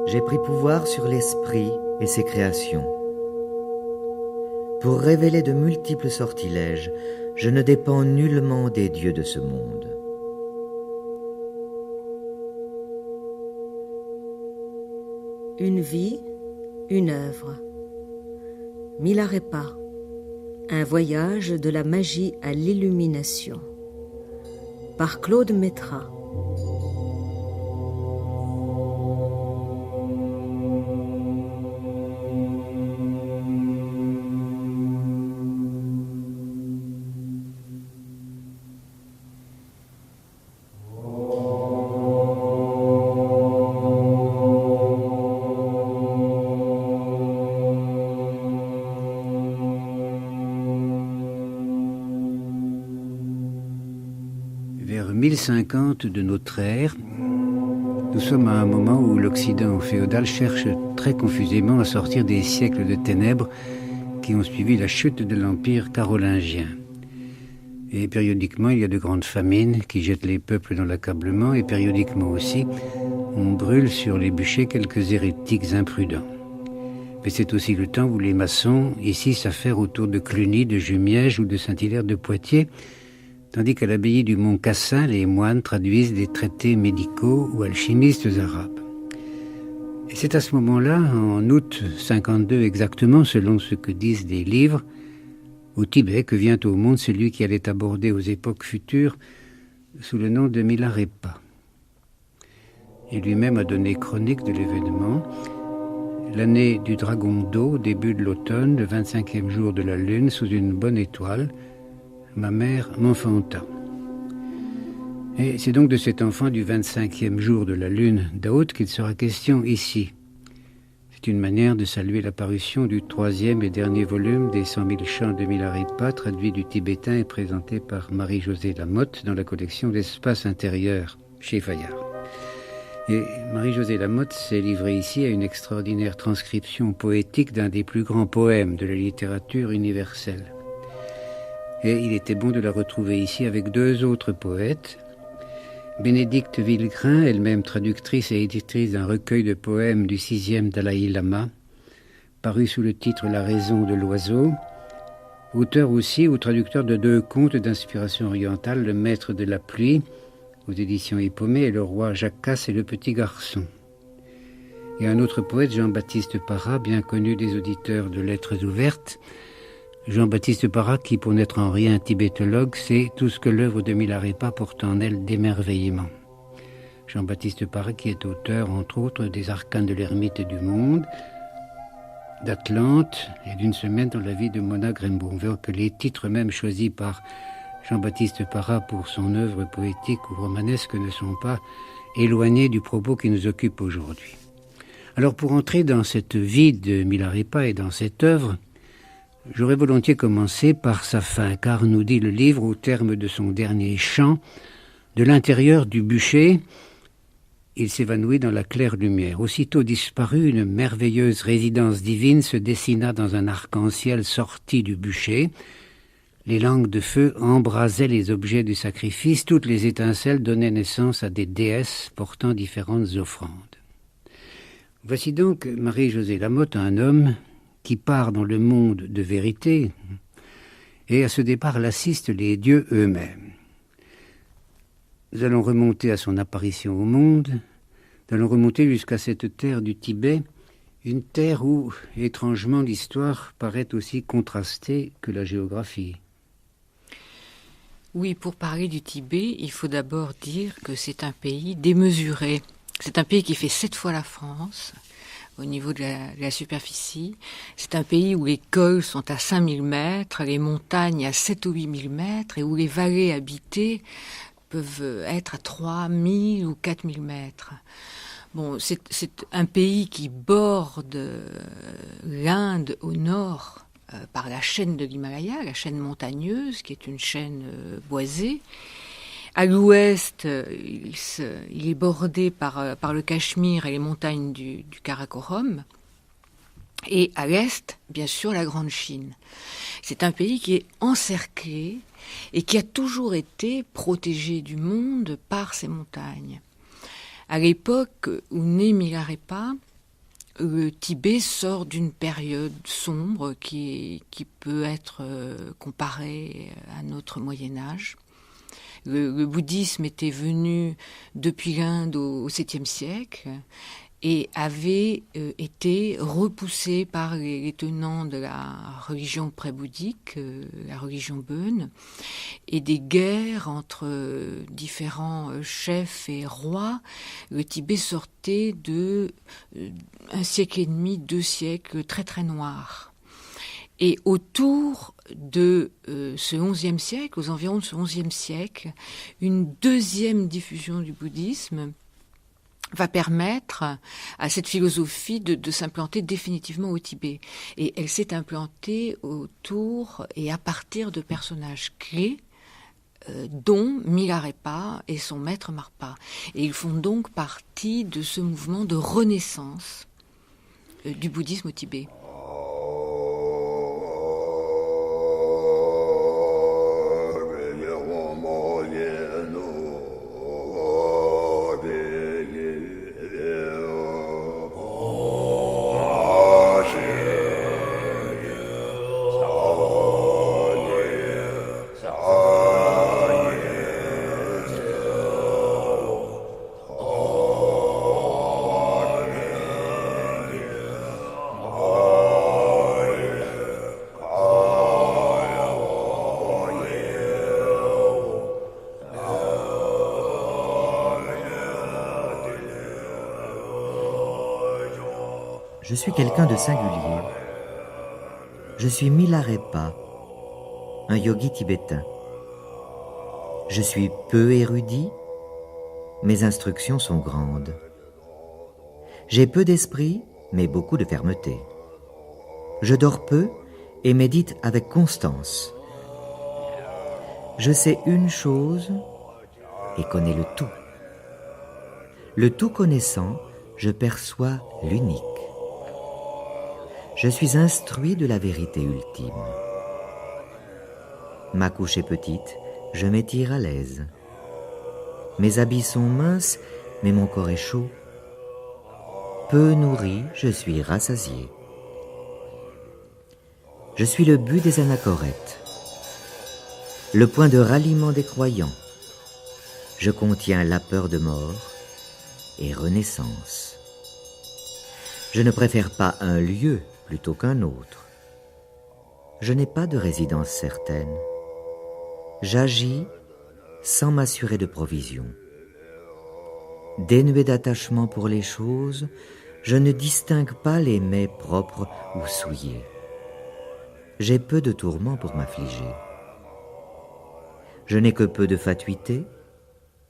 J'ai pris pouvoir sur l'esprit et ses créations. Pour révéler de multiples sortilèges, je ne dépends nullement des dieux de ce monde. Une vie, une œuvre. Milarepa, un voyage de la magie à l'illumination. Par Claude Métra. Vers 1050 de notre ère, nous sommes à un moment où l'Occident féodal cherche très confusément à sortir des siècles de ténèbres qui ont suivi la chute de l'Empire carolingien. Et périodiquement, il y a de grandes famines qui jettent les peuples dans l'accablement, et périodiquement aussi, on brûle sur les bûchers quelques hérétiques imprudents. Mais c'est aussi le temps où les maçons ici s'affairent autour de Cluny, de Jumièges ou de Saint-Hilaire de Poitiers, tandis qu'à l'abbaye du Mont Cassin, les moines traduisent des traités médicaux ou alchimistes arabes. Et c'est à ce moment-là, en août 52 exactement, selon ce que disent des livres, au Tibet, que vient au monde celui qui allait aborder aux époques futures sous le nom de Milarepa. Et lui-même a donné chronique de l'événement. L'année du dragon d'eau, début de l'automne, le 25e jour de la lune, sous une bonne étoile, ma mère m'enfanta. Et c'est donc de cet enfant du 25e jour de la lune d'Août qu'il sera question ici. C'est une manière de saluer la parution du 3e et dernier volume des 100 000 chants de Milarepa, traduit du tibétain et présenté par Marie-Josée Lamotte dans la collection d'Espace intérieur chez Fayard. Et Marie-Josée Lamotte s'est livrée ici à une extraordinaire transcription poétique d'un des plus grands poèmes de la littérature universelle. Et il était bon de la retrouver ici avec deux autres poètes. Bénédicte Villegrain, elle-même traductrice et éditrice d'un recueil de poèmes du 6e Dalai Lama, paru sous le titre La raison de l'oiseau, auteur aussi ou traducteur de deux contes d'inspiration orientale, Le maître de la pluie, aux éditions Hippomée, et Le roi Jacasse et le petit garçon. Et un autre poète, Jean-Baptiste Parra, bien connu des auditeurs de Lettres ouvertes, Jean-Baptiste Parra, qui pour n'être en rien tibétologue, sait tout ce que l'œuvre de Milarepa porte en elle d'émerveillement. Jean-Baptiste Parra, qui est auteur, entre autres, des Arcanes de l'ermite du monde, d'Atlante et d'une semaine dans la vie de Mona Grembo. On verra que les titres même choisis par Jean-Baptiste Parra pour son œuvre poétique ou romanesque ne sont pas éloignés du propos qui nous occupe aujourd'hui. Alors pour entrer dans cette vie de Milarepa et dans cette œuvre, j'aurais volontiers commencé par sa fin, car nous dit le livre, au terme de son dernier chant, de l'intérieur du bûcher, il s'évanouit dans la claire lumière. Aussitôt disparue, une merveilleuse résidence divine se dessina dans un arc-en-ciel sorti du bûcher. Les langues de feu embrasaient les objets du sacrifice, toutes les étincelles donnaient naissance à des déesses portant différentes offrandes. Voici donc Marie-Josée Lamotte, un homme qui part dans le monde de vérité, et à ce départ l'assistent les dieux eux-mêmes. Nous allons remonter à son apparition au monde, nous allons remonter jusqu'à cette terre du Tibet, une terre où, étrangement, l'histoire paraît aussi contrastée que la géographie. Oui, pour parler du Tibet, il faut d'abord dire que c'est un pays démesuré. C'est un pays qui fait 7 fois la France, au niveau de la superficie. C'est un pays où les cols sont à 5000 mètres, les montagnes à 7 ou 8000 mètres, et où les vallées habitées peuvent être à 3000 ou 4000 mètres. Bon, c'est un pays qui borde l'Inde au nord par la chaîne de l'Himalaya, la chaîne montagneuse, qui est une chaîne boisée. À l'ouest, il est bordé par le Cachemire et les montagnes du Karakorum. Et à l'est, bien sûr, la Grande Chine. C'est un pays qui est encerclé et qui a toujours été protégé du monde par ses montagnes. À l'époque où naît Milarepa, le Tibet sort d'une période sombre qui peut être comparée à notre Moyen-Âge. Le bouddhisme était venu depuis l'Inde au 7e siècle et avait été repoussé par les tenants de la religion pré-bouddhique, la religion Bön, et des guerres entre différents chefs et rois. Le Tibet sortait de 1 siècle et demi, 2 siècles très très noirs. Et autour de ce XIe siècle, aux environs de ce XIe siècle, une deuxième diffusion du bouddhisme va permettre à cette philosophie de s'implanter définitivement au Tibet. Et elle s'est implantée autour et à partir de personnages clés, dont Milarepa et son maître Marpa. Et ils font donc partie de ce mouvement de renaissance du bouddhisme au Tibet. Je suis quelqu'un de singulier. Je suis Milarepa, un yogi tibétain. Je suis peu érudit, mes instructions sont grandes. J'ai peu d'esprit, mais beaucoup de fermeté. Je dors peu et médite avec constance. Je sais une chose et connais le tout. Le tout connaissant, je perçois l'unique. Je suis instruit de la vérité ultime. Ma couche est petite, je m'étire à l'aise. Mes habits sont minces, mais mon corps est chaud. Peu nourri, je suis rassasié. Je suis le but des anachorètes, le point de ralliement des croyants. Je contiens la peur de mort et renaissance. Je ne préfère pas un lieu plutôt qu'un autre. Je n'ai pas de résidence certaine. J'agis sans m'assurer de provision. Dénué d'attachement pour les choses, je ne distingue pas les mets propres ou souillés. J'ai peu de tourments pour m'affliger. Je n'ai que peu de fatuité,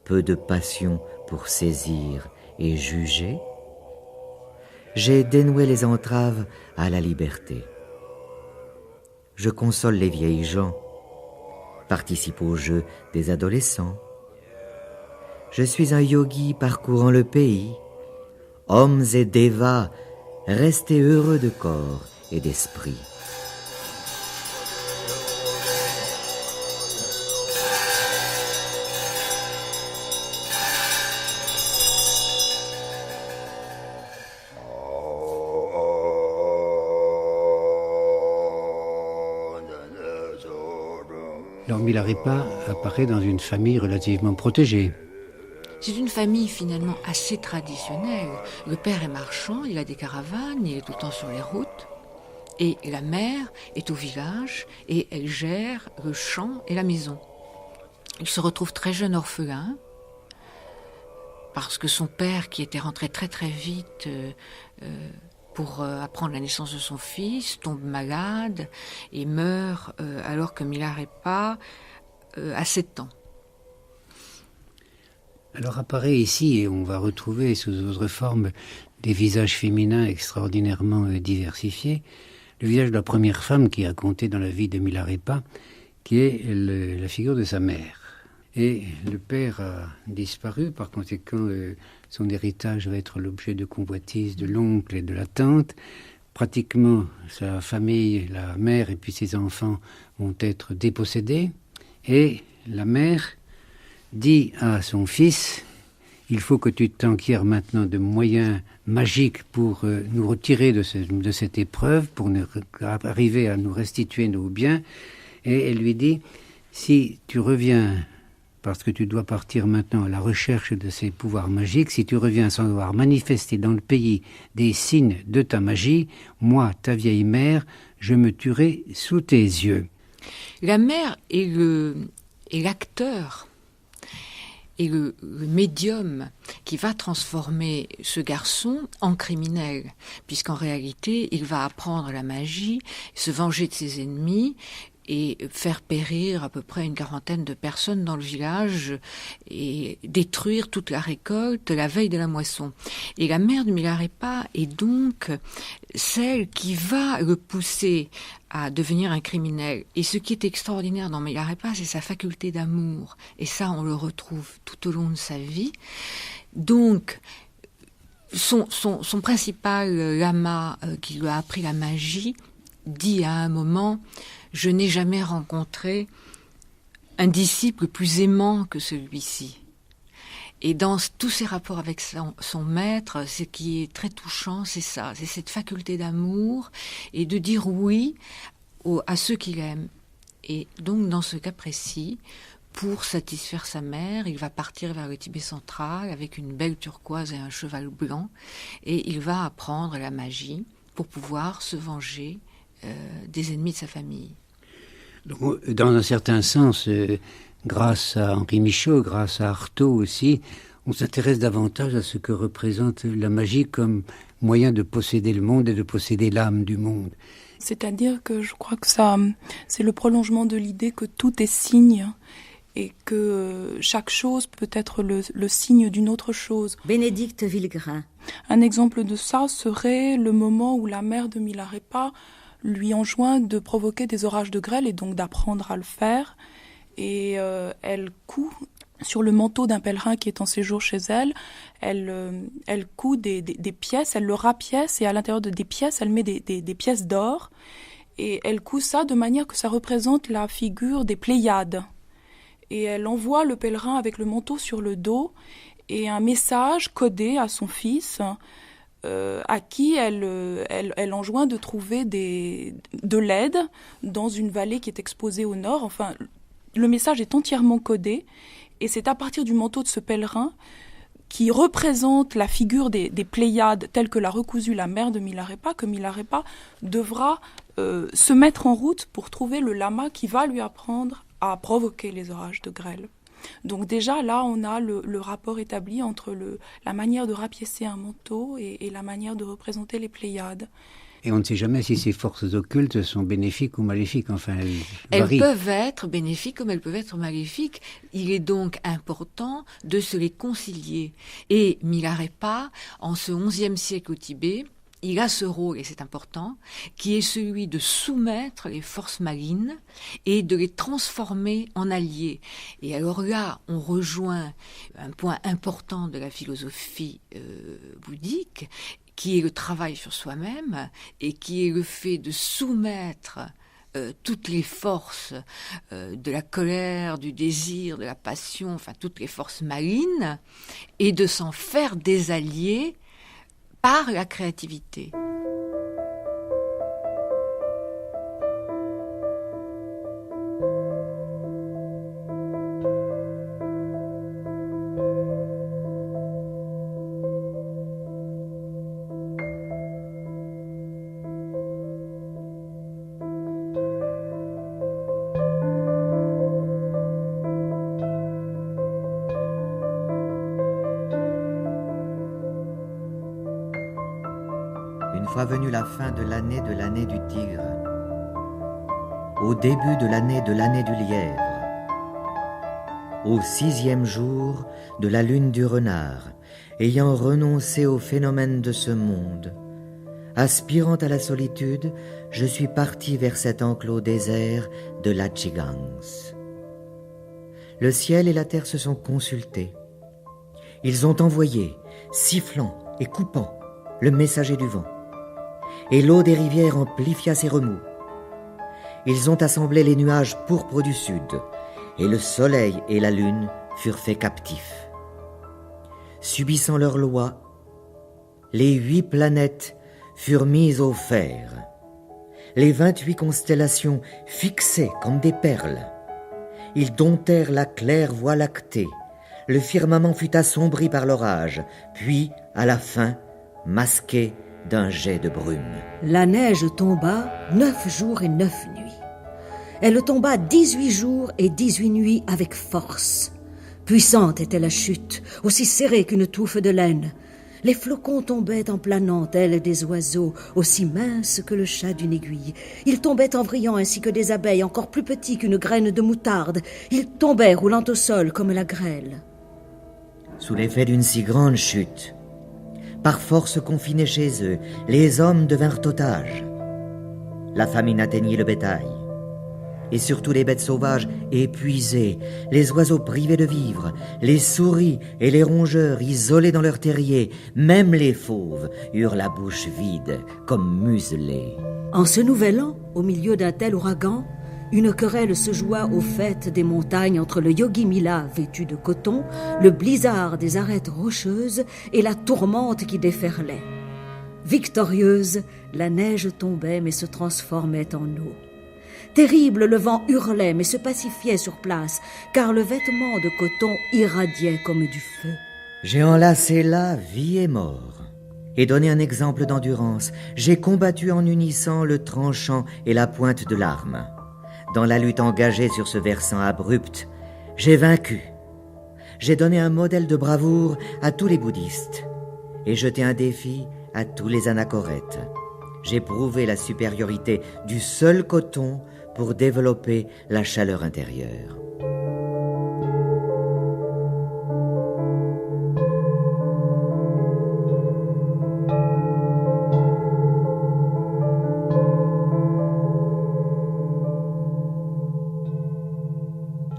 peu de passion pour saisir et juger. J'ai dénoué les entraves à la liberté. Je console les vieilles gens, participe au jeu des adolescents. Je suis un yogi parcourant le pays. Hommes et devas, restez heureux de corps et d'esprit. Alors Milarepa apparaît dans une famille relativement protégée. C'est une famille finalement assez traditionnelle. Le père est marchand, il a des caravanes, il est tout le temps sur les routes. Et la mère est au village et elle gère le champ et la maison. Il se retrouve très jeune orphelin parce que son père, qui était rentré très très vite pour apprendre la naissance de son fils, tombe malade et meurt alors que Milarepa a 7 ans. Alors apparaît ici, et on va retrouver sous d'autres formes des visages féminins extraordinairement diversifiés, le visage de la première femme qui a compté dans la vie de Milarepa, qui est la figure de sa mère. Et le père a disparu, par conséquent son héritage va être l'objet de convoitises de l'oncle et de la tante. Pratiquement sa famille, la mère et puis ses enfants vont être dépossédés. Et la mère dit à son fils il faut que tu t'enquières maintenant de moyens magiques pour nous retirer de cette épreuve, pour arriver à nous restituer nos biens. Et elle lui dit, si tu reviens, parce que tu dois partir maintenant à la recherche de ces pouvoirs magiques, si tu reviens sans avoir manifesté dans le pays des signes de ta magie, moi, ta vieille mère, je me tuerai sous tes yeux. La mère est l'acteur et le médium qui va transformer ce garçon en criminel, puisqu'en réalité, il va apprendre la magie, se venger de ses ennemis et faire périr à peu près une quarantaine de personnes dans le village et détruire toute la récolte la veille de la moisson. Et la mère de Milarépa est donc celle qui va le pousser à devenir un criminel. Et ce qui est extraordinaire dans Milarépa, c'est sa faculté d'amour. Et ça, on le retrouve tout au long de sa vie. Donc, son principal lama qui lui a appris la magie dit à un moment: je n'ai jamais rencontré un disciple plus aimant que celui-ci. Et dans tous ses rapports avec son maître, ce qui est très touchant, c'est ça, c'est cette faculté d'amour et de dire oui à ceux qu'il aime. Et donc, dans ce cas précis, pour satisfaire sa mère, il va partir vers le Tibet central avec une belle turquoise et un cheval blanc, et il va apprendre la magie pour pouvoir se venger des ennemis de sa famille. Donc, dans un certain sens, grâce à Henri Michaud, grâce à Artaud aussi, on s'intéresse davantage à ce que représente la magie comme moyen de posséder le monde et de posséder l'âme du monde. C'est-à-dire que je crois que ça, c'est le prolongement de l'idée que tout est signe et que chaque chose peut être le signe d'une autre chose. Bénédicte Villegrain. Un exemple de ça serait le moment où la mère de Milarépa lui enjoint de provoquer des orages de grêle et donc d'apprendre à le faire. Et elle coud sur le manteau d'un pèlerin qui est en séjour chez elle. Elle coud des pièces, elle le rapièce et à l'intérieur des pièces, elle met des pièces d'or. Et elle coud ça de manière que ça représente la figure des Pléiades. Et elle envoie le pèlerin avec le manteau sur le dos et un message codé à son fils à qui elle enjoint de trouver de l'aide dans une vallée qui est exposée au nord. Enfin, le message est entièrement codé et c'est à partir du manteau de ce pèlerin qui représente la figure des Pléiades telle que l'a recousu la mère de Milarépa que Milarépa devra se mettre en route pour trouver le lama qui va lui apprendre à provoquer les orages de grêle. Donc déjà, là, on a le rapport établi entre la manière de rapiécer un manteau et la manière de représenter les Pléiades. Et on ne sait jamais si ces forces occultes sont bénéfiques ou maléfiques. Enfin, elles peuvent être bénéfiques comme elles peuvent être maléfiques. Il est donc important de se les concilier. Et Milarépa, en ce XIe siècle au Tibet, il a ce rôle, et c'est important, qui est celui de soumettre les forces malignes et de les transformer en alliés. Et alors là, on rejoint un point important de la philosophie bouddhique, qui est le travail sur soi-même et qui est le fait de soumettre toutes les forces de la colère, du désir, de la passion, enfin toutes les forces malignes, et de s'en faire des alliés par la créativité. Une fois venue la fin de l'année du tigre, au début de l'année du lièvre, au 6e jour de la lune du renard, ayant renoncé aux phénomènes de ce monde, aspirant à la solitude, je suis parti vers cet enclos désert de l'Achigangs. Le ciel et la terre se sont consultés. Ils ont envoyé, sifflant et coupant, le messager du vent. Et l'eau des rivières amplifia ses remous. Ils ont assemblé les nuages pourpres du sud, et le soleil et la lune furent faits captifs. subissant leurs lois, les 8 planètes furent mises au fer, les 28 constellations fixées comme des perles. Ils domptèrent la claire voie lactée, le firmament fut assombri par l'orage, puis, à la fin, masqué d'un jet de brume. La neige tomba 9 jours et 9 nuits. Elle tomba 18 jours et 18 nuits avec force. Puissante était la chute, aussi serrée qu'une touffe de laine. Les flocons tombaient en planant, tels des oiseaux, aussi minces que le chat d'une aiguille. Ils tombaient en vrillant ainsi que des abeilles, encore plus petits qu'une graine de moutarde. Ils tombaient roulant au sol comme la grêle. Sous l'effet d'une si grande chute, par force confinés chez eux, les hommes devinrent otages. La famine atteignit le bétail. Et surtout les bêtes sauvages épuisées, les oiseaux privés de vivre, les souris et les rongeurs isolés dans leurs terriers, même les fauves eurent la bouche vide, comme muselés. En ce nouvel an, au milieu d'un tel ouragan, une querelle se joua au faîte des montagnes entre le Yogi Mila vêtu de coton, le blizzard des arêtes rocheuses et la tourmente qui déferlait. Victorieuse, la neige tombait mais se transformait en eau. Terrible, le vent hurlait mais se pacifiait sur place, car le vêtement de coton irradiait comme du feu. J'ai enlacé là vie et mort, et donné un exemple d'endurance. J'ai combattu en unissant le tranchant et la pointe de l'arme. Dans la lutte engagée sur ce versant abrupt, j'ai vaincu. J'ai donné un modèle de bravoure à tous les bouddhistes, et jeté un défi à tous les anachorètes. J'ai prouvé la supériorité du seul coton pour développer la chaleur intérieure.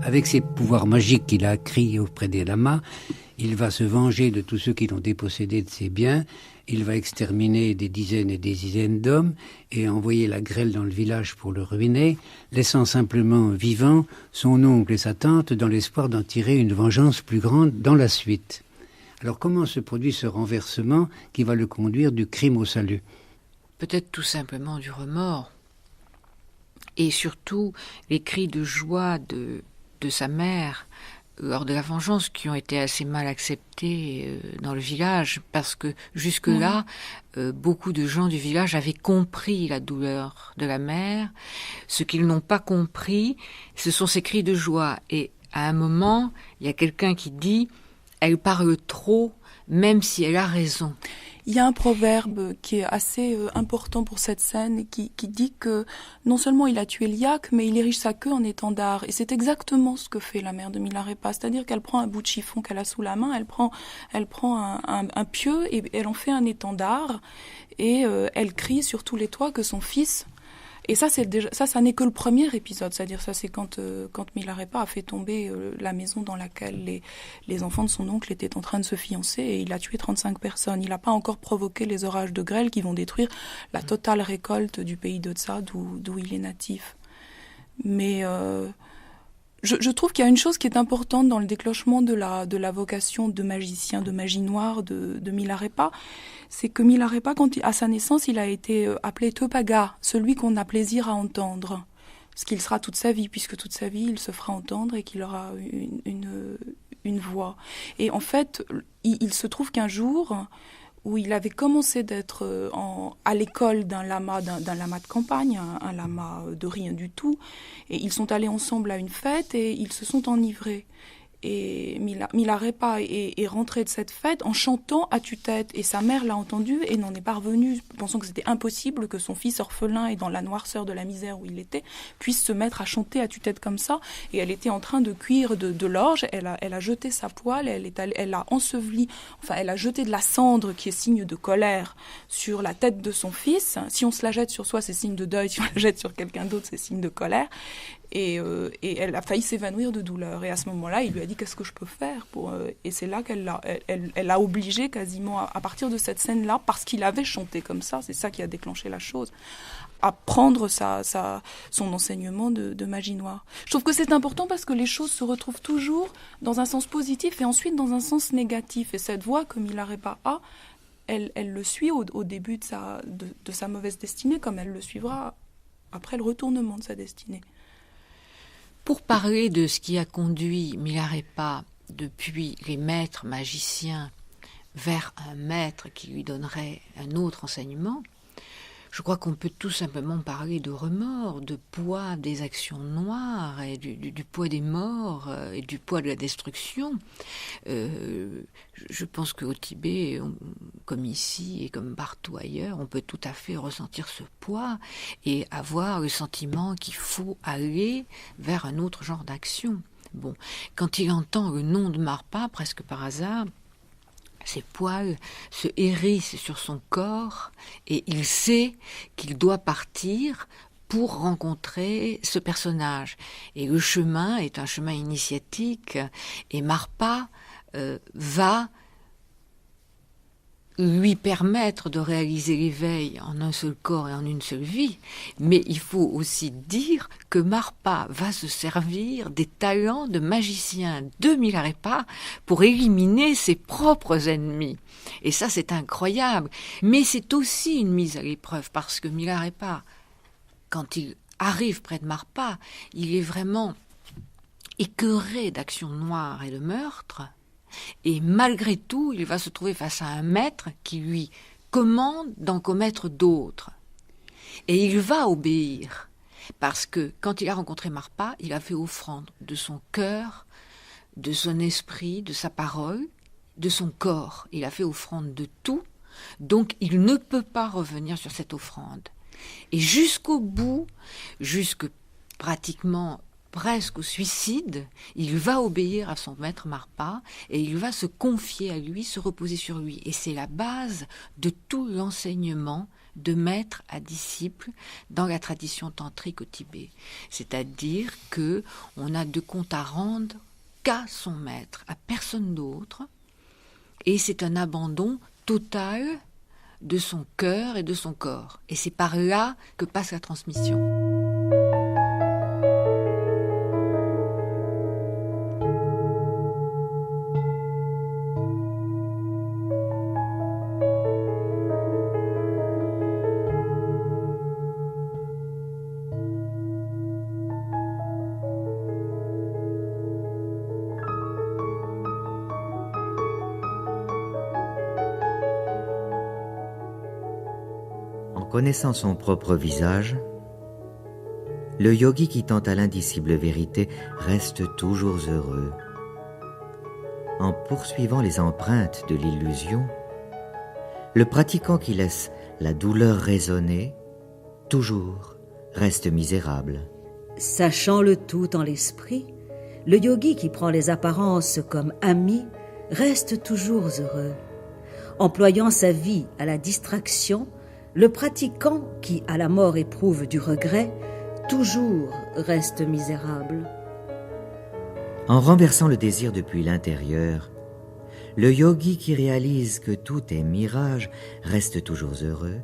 Avec ses pouvoirs magiques qu'il a acquis auprès des lamas, il va se venger de tous ceux qui l'ont dépossédé de ses biens. Il va exterminer des dizaines et des dizaines d'hommes et envoyer la grêle dans le village pour le ruiner, laissant simplement vivants son oncle et sa tante dans l'espoir d'en tirer une vengeance plus grande dans la suite. Alors comment se produit ce renversement qui va le conduire du crime au salut? Peut-être tout simplement du remords. Et surtout les cris de joie de sa mère lors de la vengeance qui ont été assez mal acceptés dans le village, parce que jusque-là, beaucoup de gens du village avaient compris la douleur de la mère. Ce qu'ils n'ont pas compris, ce sont ces cris de joie. Et à un moment, il y a quelqu'un qui dit « Elle parle trop, même si elle a raison ». Il y a un proverbe qui est assez important pour cette scène qui dit que non seulement il a tué Liac, mais il érige sa queue en étendard. Et c'est exactement ce que fait la mère de Milarépa. C'est-à-dire qu'elle prend un bout de chiffon qu'elle a sous la main, elle prend un pieu et elle en fait un étendard. Et elle crie sur tous les toits que son fils... Et ça, ça n'est que le premier épisode, c'est-à-dire ça, c'est quand Milarépa a fait tomber la maison dans laquelle les enfants de son oncle étaient en train de se fiancer, et il a tué 35 personnes. Il n'a pas encore provoqué les orages de grêle qui vont détruire la totale récolte du pays de Tsa, d'où il est natif. Mais je trouve qu'il y a une chose qui est importante dans le déclenchement de la vocation de magicien, de magie noire de Milarépa, c'est que Milarépa, à sa naissance, il a été appelé Tepaga, celui qu'on a plaisir à entendre. Ce qu'il sera toute sa vie, puisque toute sa vie, il se fera entendre et qu'il aura une voix. Et en fait, il se trouve qu'un jour, où il avait commencé d'être à l'école d'un lama de campagne, un lama de rien du tout, et ils sont allés ensemble à une fête et ils se sont enivrés. Et Milarépa est rentré de cette fête en chantant à tue-tête. Et sa mère l'a entendu et n'en est pas revenue, pensant que c'était impossible que son fils orphelin et dans la noirceur de la misère où il était, puisse se mettre à chanter à tue-tête comme ça. Et elle était en train de cuire de l'orge. Elle a jeté sa poêle, elle a enseveli, enfin elle a jeté de la cendre qui est signe de colère sur la tête de son fils. Si on se la jette sur soi, c'est signe de deuil. Si on la jette sur quelqu'un d'autre, c'est signe de colère. Et elle a failli s'évanouir de douleur. Et à ce moment-là, il lui a dit « Qu'est-ce que je peux faire ?» Et c'est là qu'elle l'a obligé quasiment, à partir de cette scène-là, parce qu'il avait chanté comme ça, c'est ça qui a déclenché la chose, apprendre son enseignement de magie noire. Je trouve que c'est important parce que les choses se retrouvent toujours dans un sens positif et ensuite dans un sens négatif. Et cette voie que Milarepa a, elle le suit au début de sa mauvaise destinée, comme elle le suivra après le retournement de sa destinée. Pour parler de ce qui a conduit Milarepa depuis les maîtres magiciens vers un maître qui lui donnerait un autre enseignement, je crois qu'on peut tout simplement parler de remords, de poids des actions noires, et du poids des morts, et du poids de la destruction. Je pense qu'au Tibet, comme ici et comme partout ailleurs, on peut tout à fait ressentir ce poids et avoir le sentiment qu'il faut aller vers un autre genre d'action. Bon, quand il entend le nom de Marpa, presque par hasard, ses poils se hérissent sur son corps et il sait qu'il doit partir pour rencontrer ce personnage. Et le chemin est un chemin initiatique et Marpa va lui permettre de réaliser l'éveil en un seul corps et en une seule vie, mais il faut aussi dire que Marpa va se servir des talents de magicien de Milarepa pour éliminer ses propres ennemis. Et ça, c'est incroyable. Mais c'est aussi une mise à l'épreuve, parce que Milarepa, quand il arrive près de Marpa, il est vraiment écœuré d'actions noires et de meurtres. Et malgré tout, il va se trouver face à un maître qui lui commande d'en commettre d'autres. Et il va obéir, parce que quand il a rencontré Marpa, il a fait offrande de son cœur, de son esprit, de sa parole, de son corps. Il a fait offrande de tout, donc il ne peut pas revenir sur cette offrande. Et jusqu'au bout, jusque pratiquement presque au suicide, il va obéir à son maître Marpa et il va se confier à lui, se reposer sur lui. Et c'est la base de tout l'enseignement de maître à disciple dans la tradition tantrique au Tibet. C'est-à-dire que on n'a de compte à rendre qu'à son maître, à personne d'autre. Et c'est un abandon total de son cœur et de son corps. Et c'est par là que passe la transmission. Connaissant son propre visage, le yogi qui tend à l'indicible vérité reste toujours heureux. En poursuivant les empreintes de l'illusion, le pratiquant qui laisse la douleur résonner, toujours reste misérable. Sachant le tout en l'esprit, le yogi qui prend les apparences comme ami reste toujours heureux. Employant sa vie à la distraction, le pratiquant qui, à la mort, éprouve du regret, toujours reste misérable. En renversant le désir depuis l'intérieur, le yogi qui réalise que tout est mirage reste toujours heureux.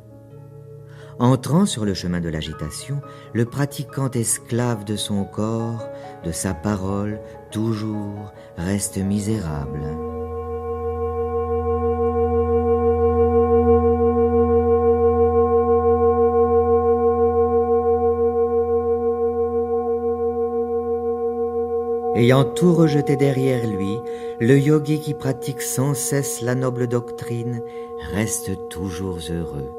Entrant sur le chemin de l'agitation, le pratiquant esclave de son corps, de sa parole, toujours reste misérable. Ayant tout rejeté derrière lui, le yogi qui pratique sans cesse la noble doctrine reste toujours heureux.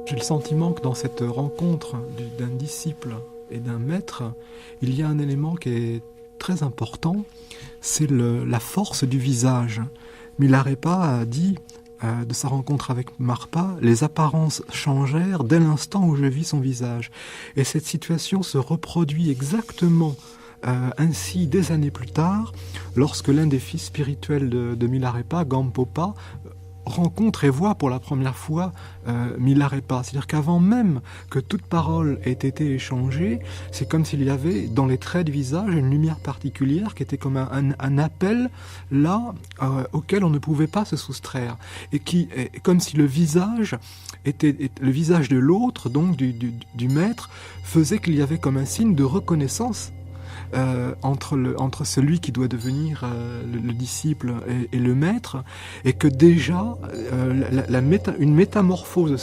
J'ai le sentiment que dans cette rencontre d'un disciple et d'un maître, il y a un élément qui est très important, c'est la force du visage. Milarepa a dit de sa rencontre avec Marpa, les apparences changèrent dès l'instant où je vis son visage. Et cette situation se reproduit exactement ainsi des années plus tard, lorsque l'un des fils spirituels de Milarepa, Gampopa, rencontre et voit pour la première fois Milarepa. C'est-à-dire qu'avant même que toute parole ait été échangée, c'est comme s'il y avait dans les traits du visage une lumière particulière qui était comme un appel là auquel on ne pouvait pas se soustraire, et qui est comme si le visage de l'autre, donc du maître, faisait qu'il y avait comme un signe de reconnaissance entre celui qui doit devenir le disciple et le maître, et que déjà une métamorphose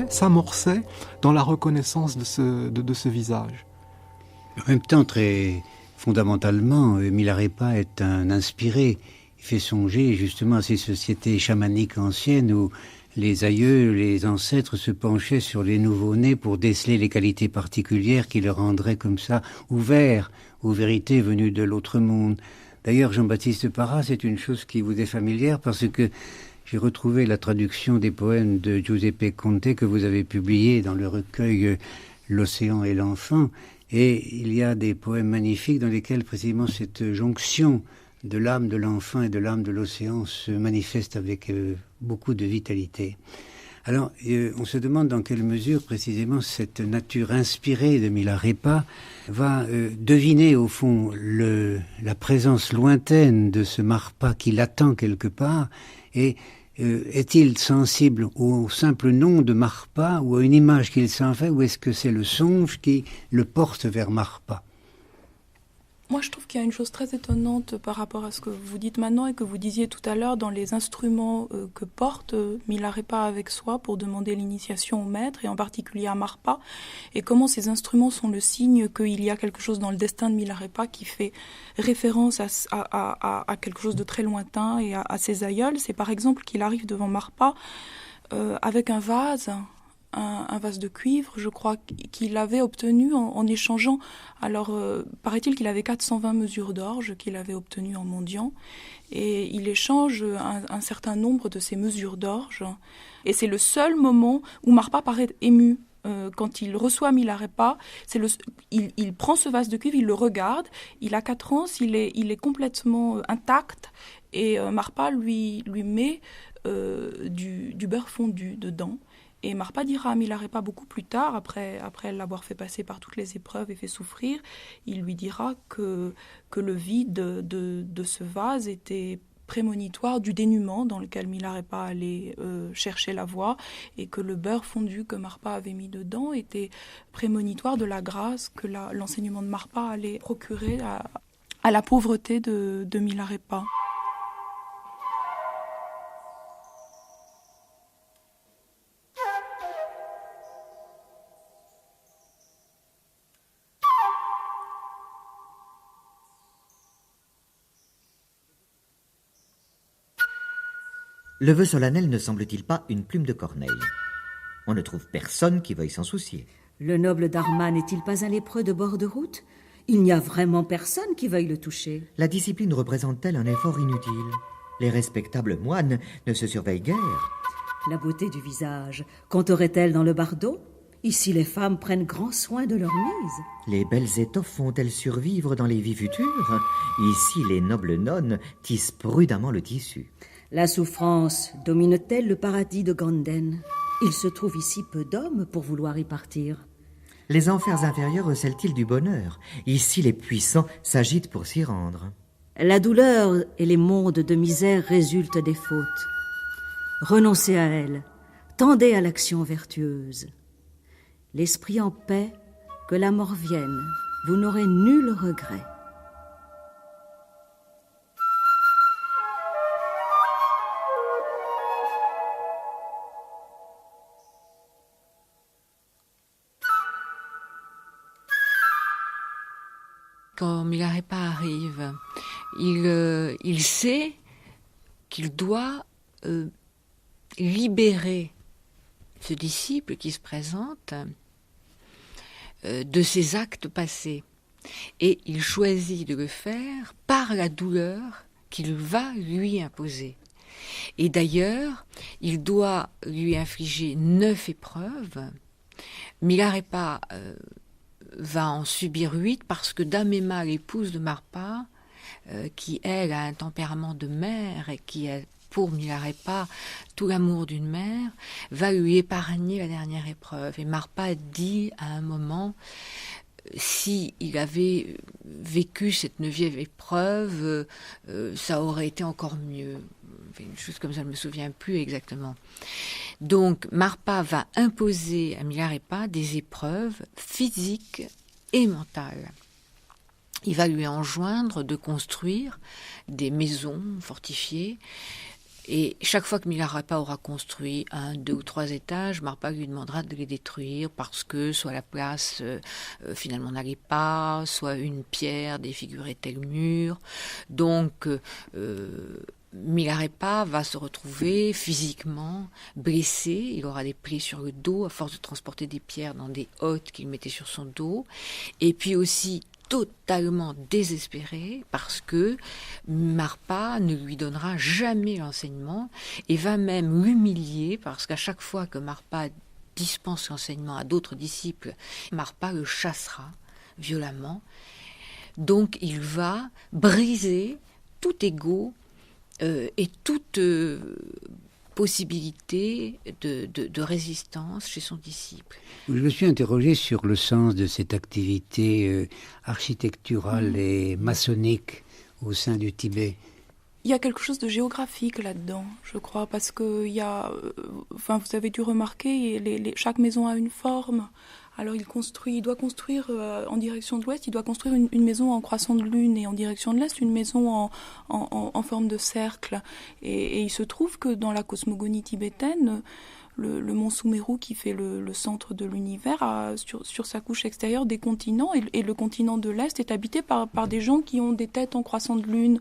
s'amorçait dans la reconnaissance de ce visage. En même temps, très fondamentalement, Milarepa est un inspiré. Il fait songer justement à ces sociétés chamaniques anciennes où les aïeux, les ancêtres se penchaient sur les nouveau-nés pour déceler les qualités particulières qui les rendraient comme ça ouverts aux vérités venues de l'autre monde. D'ailleurs, Jean-Baptiste Parra, c'est une chose qui vous est familière parce que j'ai retrouvé la traduction des poèmes de Giuseppe Conte que vous avez publié dans le recueil L'Océan et l'Enfant. Et il y a des poèmes magnifiques dans lesquels précisément cette jonction de l'âme de l'enfant et de l'âme de l'océan se manifeste avec beaucoup de vitalité. Alors, on se demande dans quelle mesure précisément cette nature inspirée de Milarepa va deviner au fond la présence lointaine de ce Marpa qui l'attend quelque part, et est-il sensible au simple nom de Marpa ou à une image qu'il s'en fait, ou est-ce que c'est le songe qui le porte vers Marpa? Moi, je trouve qu'il y a une chose très étonnante par rapport à ce que vous dites maintenant et que vous disiez tout à l'heure dans les instruments que porte Milarepa avec soi pour demander l'initiation au maître, et en particulier à Marpa, et comment ces instruments sont le signe qu'il y a quelque chose dans le destin de Milarepa qui fait référence à quelque chose de très lointain et à ses aïeuls. C'est par exemple qu'il arrive devant Marpa avec un vase de cuivre, je crois, qu'il avait obtenu en échangeant. Alors, paraît-il qu'il avait 420 mesures d'orge qu'il avait obtenues en mendiant, et il échange un certain nombre de ces mesures d'orge, et c'est le seul moment où Marpa paraît ému. Quand il reçoit Milarepa, il prend ce vase de cuivre, il le regarde, il a 4 ans, il est complètement intact, et Marpa lui met du beurre fondu dedans. Et Marpa dira à Milarepa beaucoup plus tard, après l'avoir fait passer par toutes les épreuves et fait souffrir, il lui dira que le vide de ce vase était prémonitoire du dénuement dans lequel Milarepa allait chercher la voie, et que le beurre fondu que Marpa avait mis dedans était prémonitoire de la grâce que l'enseignement de Marpa allait procurer à la pauvreté de Milarepa. Le vœu solennel ne semble-t-il pas une plume de corneille? On ne trouve personne qui veuille s'en soucier. Le noble Dharma n'est-il pas un lépreux de bord de route? Il n'y a vraiment personne qui veuille le toucher. La discipline représente-t-elle un effort inutile? Les respectables moines ne se surveillent guère. La beauté du visage compterait-elle dans le bardeau? Ici, les femmes prennent grand soin de leur mise. Les belles étoffes font-elles survivre dans les vies futures? Ici, les nobles nonnes tissent prudemment le tissu. La souffrance domine-t-elle le paradis de Ganden? Il se trouve ici peu d'hommes pour vouloir y partir. Les enfers inférieurs recèlent-ils du bonheur? Ici, les puissants s'agitent pour s'y rendre. La douleur et les mondes de misère résultent des fautes. Renoncez à elles, tendez à l'action vertueuse. L'esprit en paix, que la mort vienne, vous n'aurez nul regret. Quand Milarepa arrive, il sait qu'il doit libérer ce disciple qui se présente de ses actes passés. Et il choisit de le faire par la douleur qu'il va lui imposer. Et d'ailleurs, il doit lui infliger 9 épreuves. Milarepa va en subir 8 parce que Damema, l'épouse de Marpa, qui elle a un tempérament de mère et qui a pour Milarepa, tout l'amour d'une mère, va lui épargner la dernière épreuve. Et Marpa dit à un moment, si il avait vécu cette 9e épreuve, ça aurait été encore mieux. Une chose comme ça, je ne me souviens plus exactement. Donc, Marpa va imposer à Milarepa des épreuves physiques et mentales. Il va lui enjoindre de construire des maisons fortifiées. Et chaque fois que Milarepa aura construit 1, 2 ou 3 étages, Marpa lui demandera de les détruire parce que soit la place finalement n'allait pas, soit une pierre défigurait tel mur. Donc Milarepa va se retrouver physiquement blessé, il aura des plaies sur le dos à force de transporter des pierres dans des hottes qu'il mettait sur son dos, et puis aussi totalement désespéré parce que Marpa ne lui donnera jamais l'enseignement et va même l'humilier parce qu'à chaque fois que Marpa dispense l'enseignement à d'autres disciples, Marpa le chassera violemment. Donc il va briser tout ego et toute possibilité de résistance chez son disciple. Je me suis interrogé sur le sens de cette activité architecturale et maçonnique au sein du Tibet. Il y a quelque chose de géographique là-dedans, je crois, parce que vous avez dû remarquer, chaque maison a une forme. Alors il doit construire en direction de l'ouest, il doit construire une maison en croissant de lune, et en direction de l'est, une maison en forme de cercle. Et il se trouve que dans la cosmogonie tibétaine, le mont Sumeru, qui fait le centre de l'univers, a sur sa couche extérieure des continents, et le continent de l'Est est habité par des gens qui ont des têtes en croissant de lune.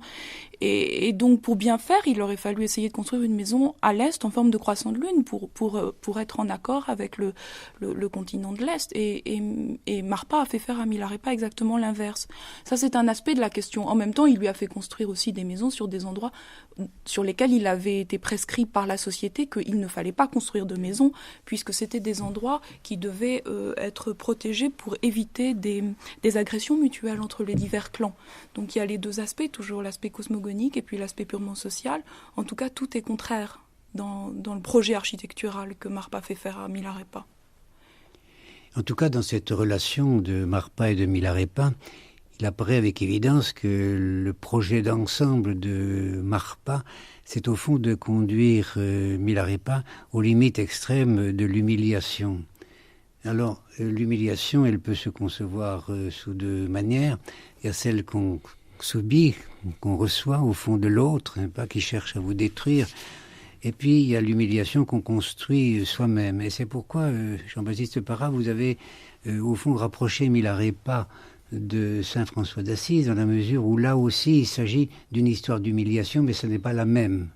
Et donc, pour bien faire, il aurait fallu essayer de construire une maison à l'Est en forme de croissant de lune pour être en accord avec le continent de l'Est. Et Marpa a fait faire à Milarepa exactement l'inverse. Ça, c'est un aspect de la question. En même temps, il lui a fait construire aussi des maisons sur des endroits sur lesquels il avait été prescrit par la société qu'il ne fallait pas construire de maisons, puisque c'était des endroits qui devaient être protégés pour éviter des agressions mutuelles entre les divers clans. Donc il y a les deux aspects, toujours l'aspect cosmogonique et puis l'aspect purement social. En tout cas, tout est contraire dans le projet architectural que Marpa fait faire à Milarepa. En tout cas, dans cette relation de Marpa et de Milarepa, il apparaît avec évidence que le projet d'ensemble de Marpa, c'est au fond de conduire Milarepa aux limites extrêmes de l'humiliation. Alors, l'humiliation, elle peut se concevoir sous deux manières. Il y a celle qu'on subit, qu'on reçoit au fond de l'autre, pas qui cherche à vous détruire. Et puis, il y a l'humiliation qu'on construit soi-même. Et c'est pourquoi, Jean-Baptiste Parra, vous avez au fond rapproché Milarepa de Saint François d'Assise, dans la mesure où là aussi il s'agit d'une histoire d'humiliation, mais ce n'est pas la même.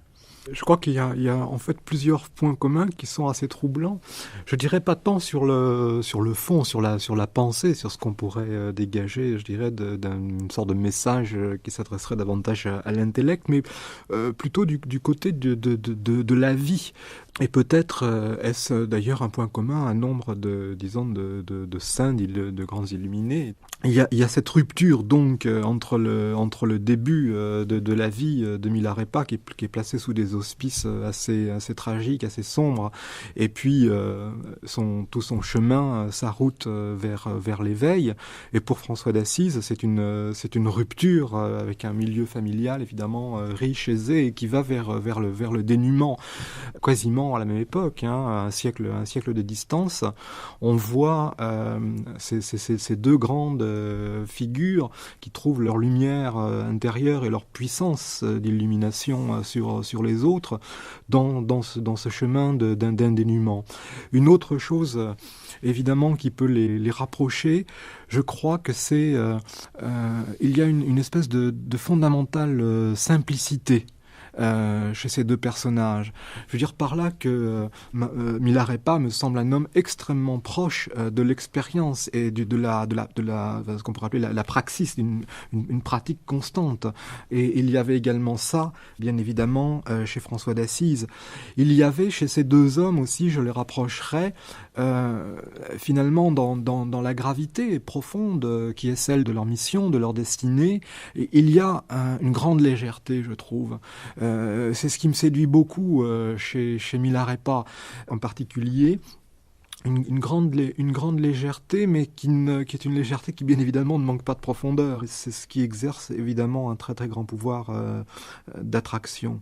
Je crois qu'il y a en fait plusieurs points communs qui sont assez troublants. Je dirais pas tant sur le fond, sur la pensée, sur ce qu'on pourrait dégager, je dirais, d'une sorte de message qui s'adresserait davantage à l'intellect, mais plutôt du côté de la vie. Et peut-être est-ce d'ailleurs un point commun à nombre de saints, de grands illuminés. Il y a cette rupture donc entre le début de la vie de Milarepa qui est placé sous des auspices assez tragiques, assez sombres, et puis tout son chemin, sa route vers l'éveil. Et pour François d'Assise, c'est une rupture avec un milieu familial évidemment riche, aisé, et qui va vers le dénuement, quasiment à la même époque, un siècle de distance. On voit ces deux grandes figures qui trouvent leur lumière intérieure et leur puissance d'illumination sur les autres dans ce chemin d'un dénuement. Une autre chose évidemment qui peut les rapprocher, je crois que c'est il y a une espèce de fondamentale simplicité chez ces deux personnages. Je veux dire par là que Milarepa me semble un homme extrêmement proche de l'expérience et de la ce qu'on pourrait appeler la praxis, une pratique constante. Et il y avait également ça, bien évidemment, chez François d'Assise. Il y avait chez ces deux hommes aussi, je les rapprocherais, finalement dans la gravité profonde qui est celle de leur mission, de leur destinée, et il y a une grande légèreté, je trouve. C'est ce qui me séduit beaucoup chez Milarepa en particulier. Une grande légèreté, mais qui est une légèreté qui, bien évidemment, ne manque pas de profondeur. Et c'est ce qui exerce, évidemment, un très très grand pouvoir d'attraction.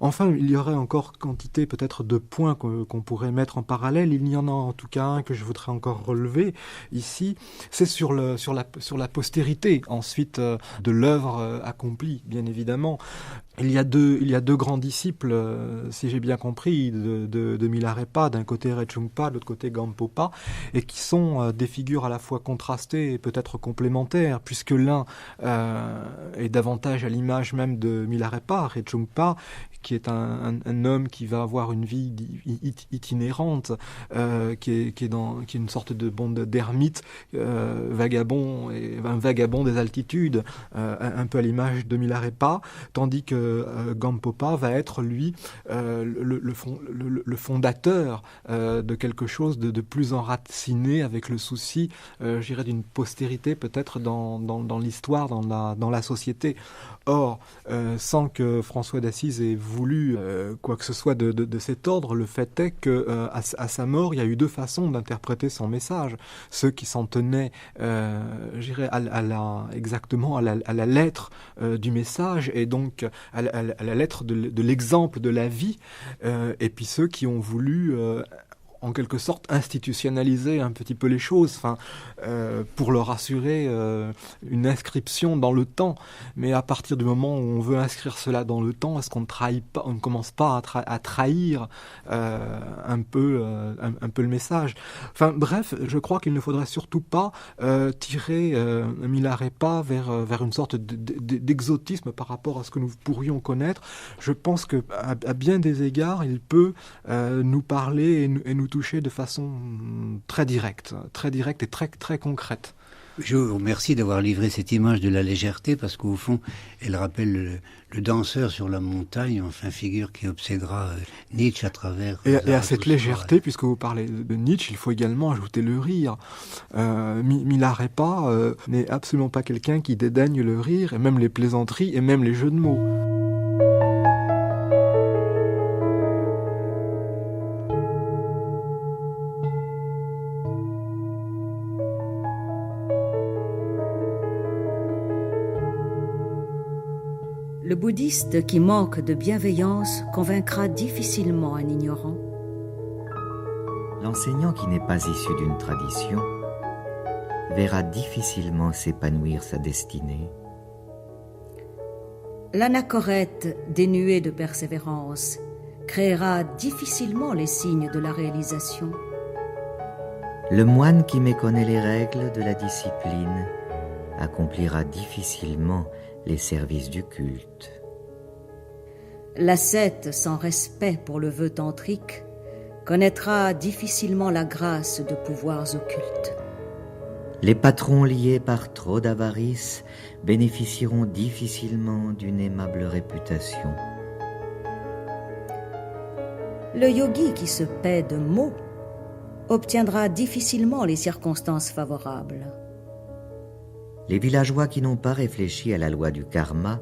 Enfin, il y aurait encore quantité, peut-être, de points qu'on pourrait mettre en parallèle. Il y en a en tout cas un que je voudrais encore relever ici. C'est sur la postérité, ensuite, de l'œuvre accomplie, bien évidemment. Il y a deux grands disciples, si j'ai bien compris, de Milarepa, d'un côté Rechungpa, de l'autre côté Gampopa, et qui sont des figures à la fois contrastées et peut-être complémentaires, puisque l'un est davantage à l'image même de Milarepa, Rechungpa, qui est un homme qui va avoir une vie itinérante, qui est une sorte d'ermite, vagabond, et un vagabond des altitudes, un peu à l'image de Milarepa, tandis que Gampopa va être, lui, le fondateur de quelque chose de plus enraciné, avec le souci, je dirais, d'une postérité peut-être dans l'histoire, dans la société. Or, sans que François d'Assise ait voulu quoi que ce soit de cet ordre, le fait est que à sa mort, il y a eu deux façons d'interpréter son message. Ceux qui s'en tenaient, je dirais, exactement à la lettre du message, et donc à la lettre de l'exemple de la vie, et puis ceux qui ont voulu en quelque sorte institutionnaliser un petit peu les choses, pour leur assurer une inscription dans le temps. Mais à partir du moment où on veut inscrire cela dans le temps, est-ce qu'on ne commence pas à trahir un peu le message? Enfin bref, je crois qu'il ne faudrait surtout pas tirer Milarepa vers une sorte d'exotisme par rapport à ce que nous pourrions connaître. Je pense que à bien des égards, il peut nous parler et nous toucher de façon très directe et très, très concrète. Je vous remercie d'avoir livré cette image de la légèreté, parce qu'au fond, elle rappelle le danseur sur la montagne, enfin figure qui obsédera Nietzsche à travers... Et à cette légèreté, puisque vous parlez de Nietzsche, il faut également ajouter le rire. Milarepa n'est absolument pas quelqu'un qui dédaigne le rire, et même les plaisanteries, et même les jeux de mots. Le bouddhiste qui manque de bienveillance convaincra difficilement un ignorant. L'enseignant qui n'est pas issu d'une tradition verra difficilement s'épanouir sa destinée. L'anachorète dénué de persévérance créera difficilement les signes de la réalisation. Le moine qui méconnaît les règles de la discipline accomplira difficilement les services du culte. L'ascète sans respect pour le vœu tantrique connaîtra difficilement la grâce de pouvoirs occultes. Les patrons liés par trop d'avarice bénéficieront difficilement d'une aimable réputation. Le yogi qui se paie de mots obtiendra difficilement les circonstances favorables. Les villageois qui n'ont pas réfléchi à la loi du karma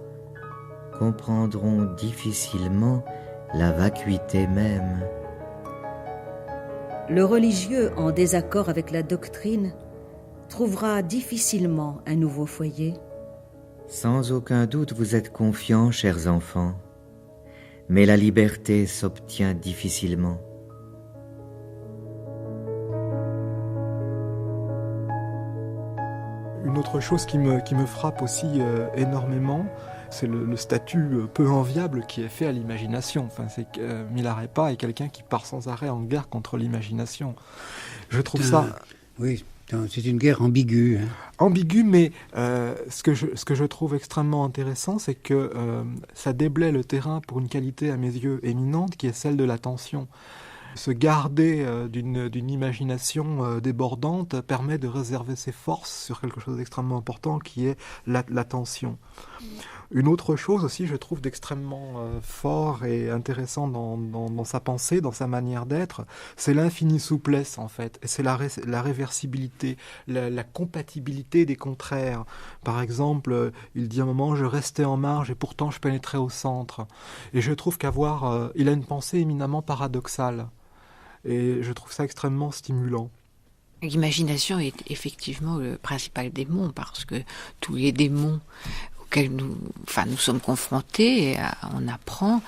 comprendront difficilement la vacuité même. Le religieux en désaccord avec la doctrine trouvera difficilement un nouveau foyer. Sans aucun doute, vous êtes confiants, chers enfants, mais la liberté s'obtient difficilement. Une autre chose qui me frappe aussi énormément, c'est le statut peu enviable qui est fait à l'imagination. Enfin, c'est que Milarepa est quelqu'un qui part sans arrêt en guerre contre l'imagination. Je trouve ça... Oui, c'est une guerre ambiguë. Ambiguë, mais ce que je trouve extrêmement intéressant, c'est que ça déblaye le terrain pour une qualité à mes yeux éminente, qui est celle de l'attention. Se garder d'une imagination débordante permet de réserver ses forces sur quelque chose d'extrêmement important qui est l'attention. Une autre chose aussi, je trouve, d'extrêmement fort et intéressant dans sa pensée, dans sa manière d'être, c'est l'infinie souplesse, en fait. Et c'est la réversibilité, la compatibilité des contraires. Par exemple, il dit à un moment, je restais en marge et pourtant je pénétrais au centre. Et je trouve il a une pensée éminemment paradoxale. Et je trouve ça extrêmement stimulant. L'imagination est effectivement le principal démon, parce que tous les démons auxquels nous sommes confrontés, et on apprend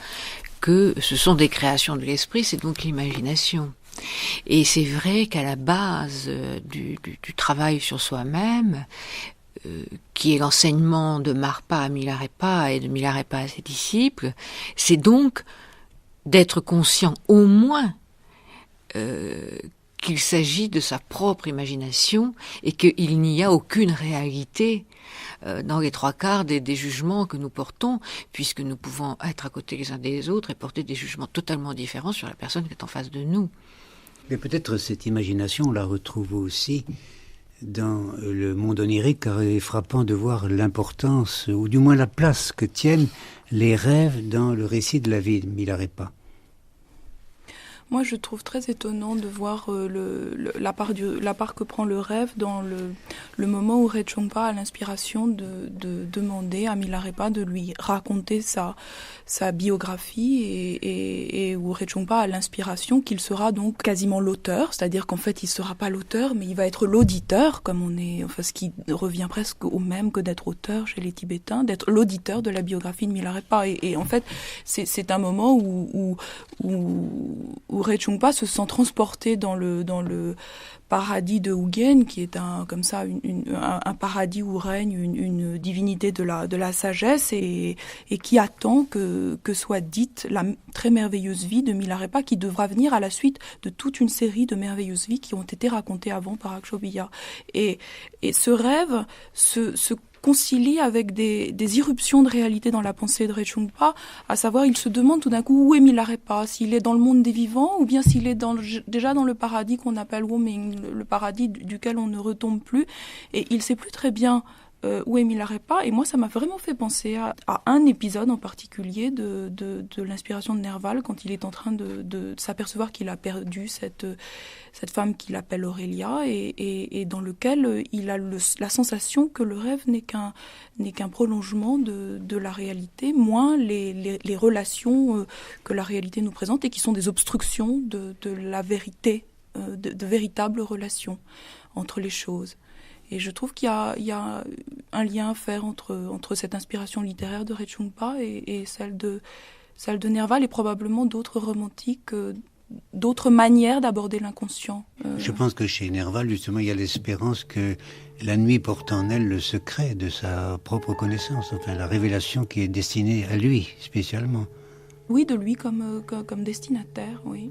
que ce sont des créations de l'esprit, c'est donc l'imagination. Et c'est vrai qu'à la base du travail sur soi-même, qui est l'enseignement de Marpa à Milarepa et de Milarepa à ses disciples, c'est donc d'être conscient au moins qu'il s'agit de sa propre imagination et qu'il n'y a aucune réalité dans les trois quarts des jugements que nous portons, puisque nous pouvons être à côté les uns des autres et porter des jugements totalement différents sur la personne qui est en face de nous. Mais peut-être cette imagination, on la retrouve aussi dans le monde onirique, car il est frappant de voir l'importance, ou du moins la place que tiennent les rêves dans le récit de la vie de Milarepa. Moi, je trouve très étonnant de voir la part que prend le rêve dans le moment où Rechungpa a l'inspiration de demander à Milarepa de lui raconter sa biographie et où Rechungpa a l'inspiration qu'il sera donc quasiment l'auteur, c'est-à-dire qu'en fait, il ne sera pas l'auteur, mais il va être l'auditeur, ce qui revient presque au même que d'être auteur chez les Tibétains, d'être l'auditeur de la biographie de Milarepa. Et en fait, c'est un moment où Rechungpa se sent transporté dans le paradis de Ugyen, qui est un paradis où règne une divinité de la sagesse et qui attend que soit dite la très merveilleuse vie de Milarepa, qui devra venir à la suite de toute une série de merveilleuses vies qui ont été racontées avant par Akshobhya. Et ce rêve se concilie avec des irruptions de réalité dans la pensée de Rechungpa, à savoir, il se demande tout d'un coup où est Milarepa, s'il est dans le monde des vivants ou bien s'il est déjà dans le paradis qu'on appelle Woming, le paradis duquel on ne retombe plus, et il sait plus très bien où est Milarepa. Et moi, ça m'a vraiment fait penser à un épisode en particulier de l'inspiration de Nerval, quand il est en train de s'apercevoir qu'il a perdu cette femme qu'il appelle Aurélia, et dans lequel il a la sensation que le rêve n'est qu'un prolongement de la réalité, moins les relations que la réalité nous présente et qui sont des obstructions de la vérité, de véritables relations entre les choses. Et je trouve qu'il y a un lien à faire entre cette inspiration littéraire de Rechungpa et celle de Nerval, et probablement d'autres romantiques, d'autres manières d'aborder l'inconscient. Je pense que chez Nerval, justement, il y a l'espérance que la nuit porte en elle le secret de sa propre connaissance, enfin la révélation qui est destinée à lui, spécialement. Oui, de lui comme destinataire, oui.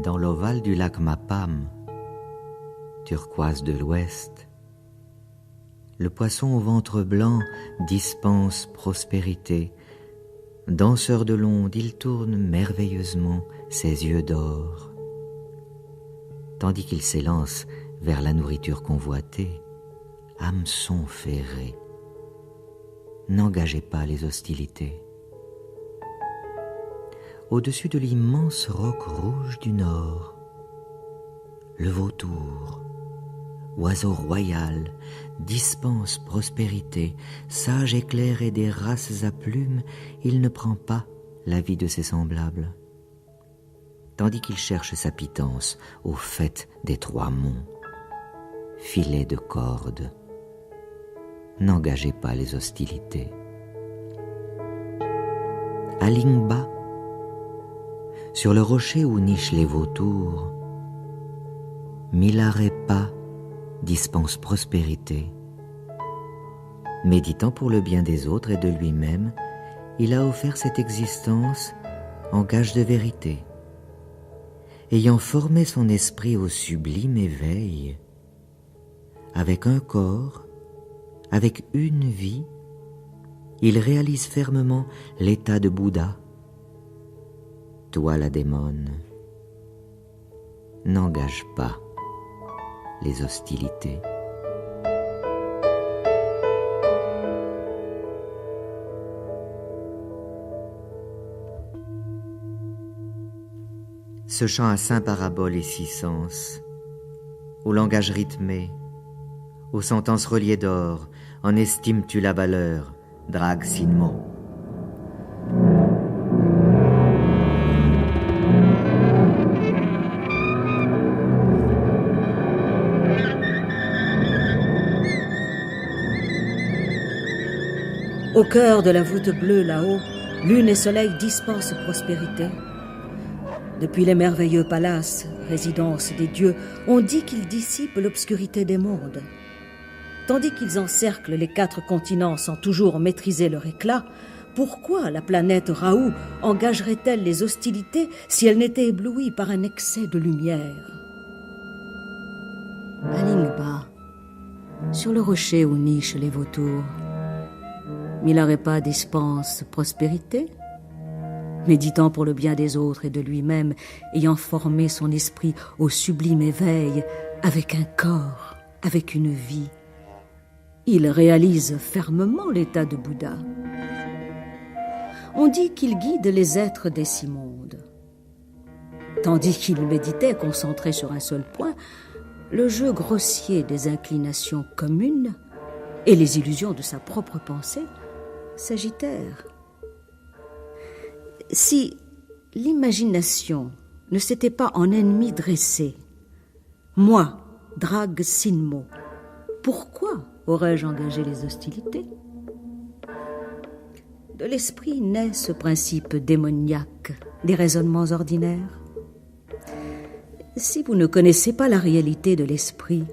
Dans l'ovale du lac Mapam, turquoise de l'ouest, le poisson au ventre blanc dispense prospérité. Danseur de l'onde, il tourne merveilleusement ses yeux d'or. Tandis qu'il s'élance vers la nourriture convoitée, hameçon ferré, n'engagez pas les hostilités. Au-dessus de l'immense roc rouge du nord, le vautour, oiseau royal, dispense prospérité, sage éclairé des races à plumes, il ne prend pas la vie de ses semblables. Tandis qu'il cherche sa pitance au faîte des trois monts, filet de cordes, n'engagez pas les hostilités. À Lingba, sur le rocher où nichent les vautours, Milarepa dispense prospérité. Méditant pour le bien des autres et de lui-même, il a offert cette existence en gage de vérité. Ayant formé son esprit au sublime éveil, avec un corps, avec une vie, il réalise fermement l'état de Bouddha. Toi, la démone, n'engage pas les hostilités. Ce chant à 5 paraboles et 6 sens, au langage rythmé, aux sentences reliées d'or, en estimes-tu la valeur, Drag Sinmo? Au cœur de la voûte bleue, là-haut, lune et soleil dispensent prospérité. Depuis les merveilleux palaces, résidences des dieux, on dit qu'ils dissipent l'obscurité des mondes. Tandis qu'ils encerclent les 4 continents sans toujours maîtriser leur éclat, pourquoi la planète Raoult engagerait-elle les hostilités si elle n'était éblouie par un excès de lumière? À Lingba, sur le rocher où nichent les vautours, Milarepa dispense prospérité, méditant pour le bien des autres et de lui-même, ayant formé son esprit au sublime éveil, avec un corps, avec une vie. Il réalise fermement l'état de Bouddha. On dit qu'il guide les êtres des 6 mondes. Tandis qu'il méditait, concentré sur un seul point, le jeu grossier des inclinations communes et les illusions de sa propre pensée s'agitèrent. Si l'imagination ne s'était pas en ennemi dressé, moi, Drag Sinmo, pourquoi aurais-je engagé les hostilités? De l'esprit naît ce principe démoniaque des raisonnements ordinaires. Si vous ne connaissez pas la réalité de l'esprit,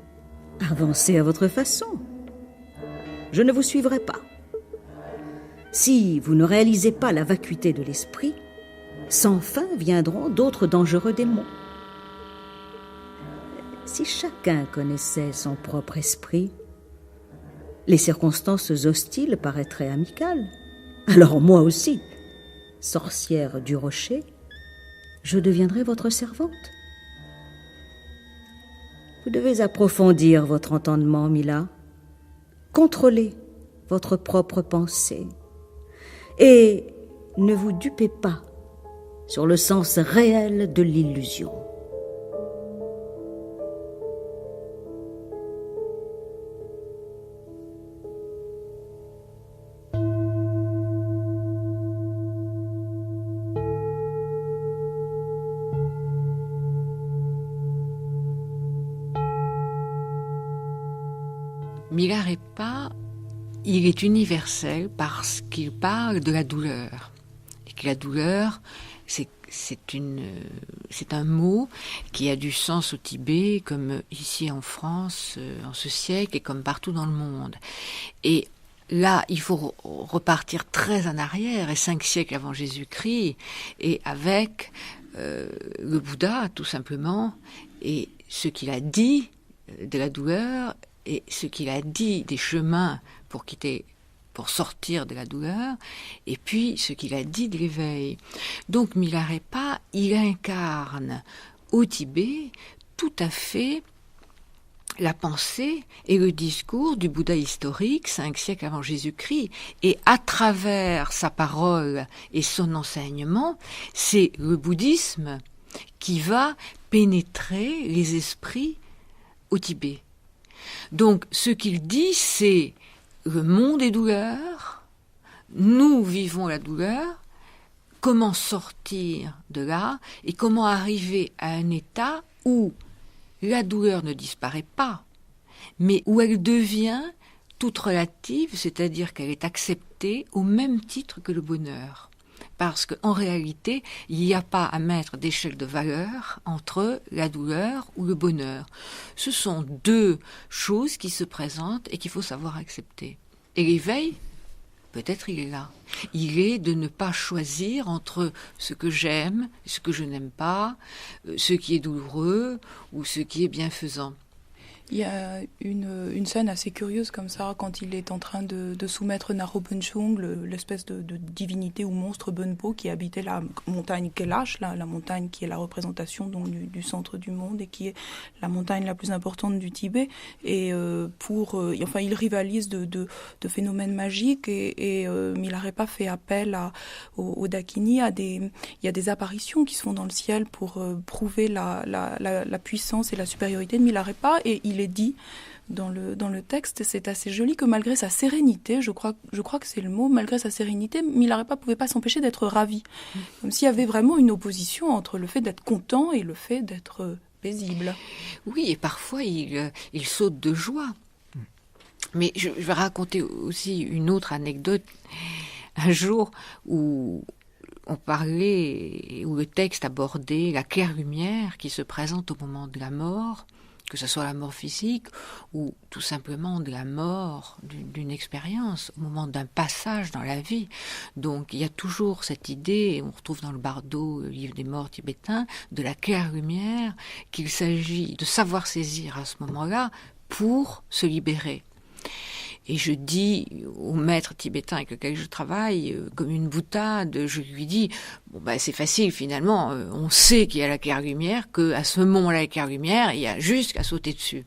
avancez à votre façon. Je ne vous suivrai pas. Si vous ne réalisez pas la vacuité de l'esprit, sans fin viendront d'autres dangereux démons. Si chacun connaissait son propre esprit, les circonstances hostiles paraîtraient amicales. Alors moi aussi, sorcière du rocher, je deviendrai votre servante. Vous devez approfondir votre entendement, Mila. Contrôlez votre propre pensée. Et ne vous dupez pas sur le sens réel de l'illusion. Milarepa, il est universel parce qu'il parle de la douleur. Et que la douleur, c'est un mot qui a du sens au Tibet, comme ici en France, en ce siècle, et comme partout dans le monde. Et là, il faut repartir très en arrière, et 5 siècles avant Jésus-Christ, et avec le Bouddha, tout simplement, et ce qu'il a dit de la douleur, et ce qu'il a dit des chemins pour sortir de la douleur, et puis ce qu'il a dit de l'éveil. Donc Milarepa, il incarne au Tibet tout à fait la pensée et le discours du Bouddha historique, 5 siècles avant Jésus-Christ, et à travers sa parole et son enseignement, c'est le bouddhisme qui va pénétrer les esprits au Tibet. Donc, ce qu'il dit, c'est le monde est douleur, nous vivons la douleur, comment sortir de là et comment arriver à un état où la douleur ne disparaît pas, mais où elle devient toute relative, c'est-à-dire qu'elle est acceptée au même titre que le bonheur. Parce qu'en réalité, il n'y a pas à mettre d'échelle de valeur entre la douleur ou le bonheur. Ce sont 2 choses qui se présentent et qu'il faut savoir accepter. Et l'éveil, peut-être il est là. Il est de ne pas choisir entre ce que j'aime, ce que je n'aime pas, ce qui est douloureux ou ce qui est bienfaisant. Il y a une scène assez curieuse comme ça, quand il est en train de soumettre Narobunchung, l'espèce de divinité ou monstre Bunpo qui habitait la montagne Kailash, la montagne qui est la représentation donc, du centre du monde et qui est la montagne la plus importante du Tibet. Et il rivalise de phénomènes magiques et Milarepa fait appel au Dakini. Il y a des apparitions qui se font dans le ciel pour prouver la puissance et la supériorité de Milarepa, et il est dit dans le texte, c'est assez joli, que malgré sa sérénité, je crois que c'est le mot, malgré sa sérénité, Milarepa ne pouvait pas s'empêcher d'être ravi. Comme s'il y avait vraiment une opposition entre le fait d'être content et le fait d'être paisible. Oui, et parfois il saute de joie. Mais je vais raconter aussi une autre anecdote. Un jour où on parlait, où le texte abordait la claire-lumière qui se présente au moment de la mort, que ce soit la mort physique ou tout simplement de la mort d'une expérience, au moment d'un passage dans la vie. Donc il y a toujours cette idée, on retrouve dans le Bardo, le livre des morts tibétains, de la claire-lumière qu'il s'agit de savoir saisir à ce moment-là pour se libérer. Et je dis au maître tibétain avec lequel je travaille, comme une boutade, je lui dis, c'est facile finalement, on sait qu'il y a la claire-lumière, qu'à ce moment-là, la claire-lumière, il y a juste qu'à sauter dessus.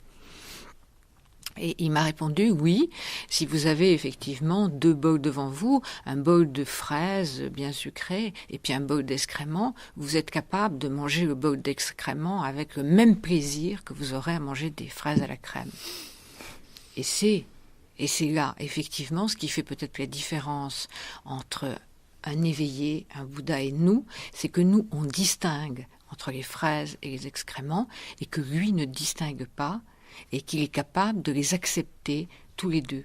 Et il m'a répondu, oui, si vous avez effectivement 2 bols devant vous, un bol de fraises bien sucrées et puis un bol d'excréments, vous êtes capable de manger le bol d'excréments avec le même plaisir que vous aurez à manger des fraises à la crème. Et c'est là, effectivement, ce qui fait peut-être la différence entre un éveillé, un Bouddha et nous, c'est que nous, on distingue entre les fraises et les excréments, et que lui ne distingue pas, et qu'il est capable de les accepter tous les deux.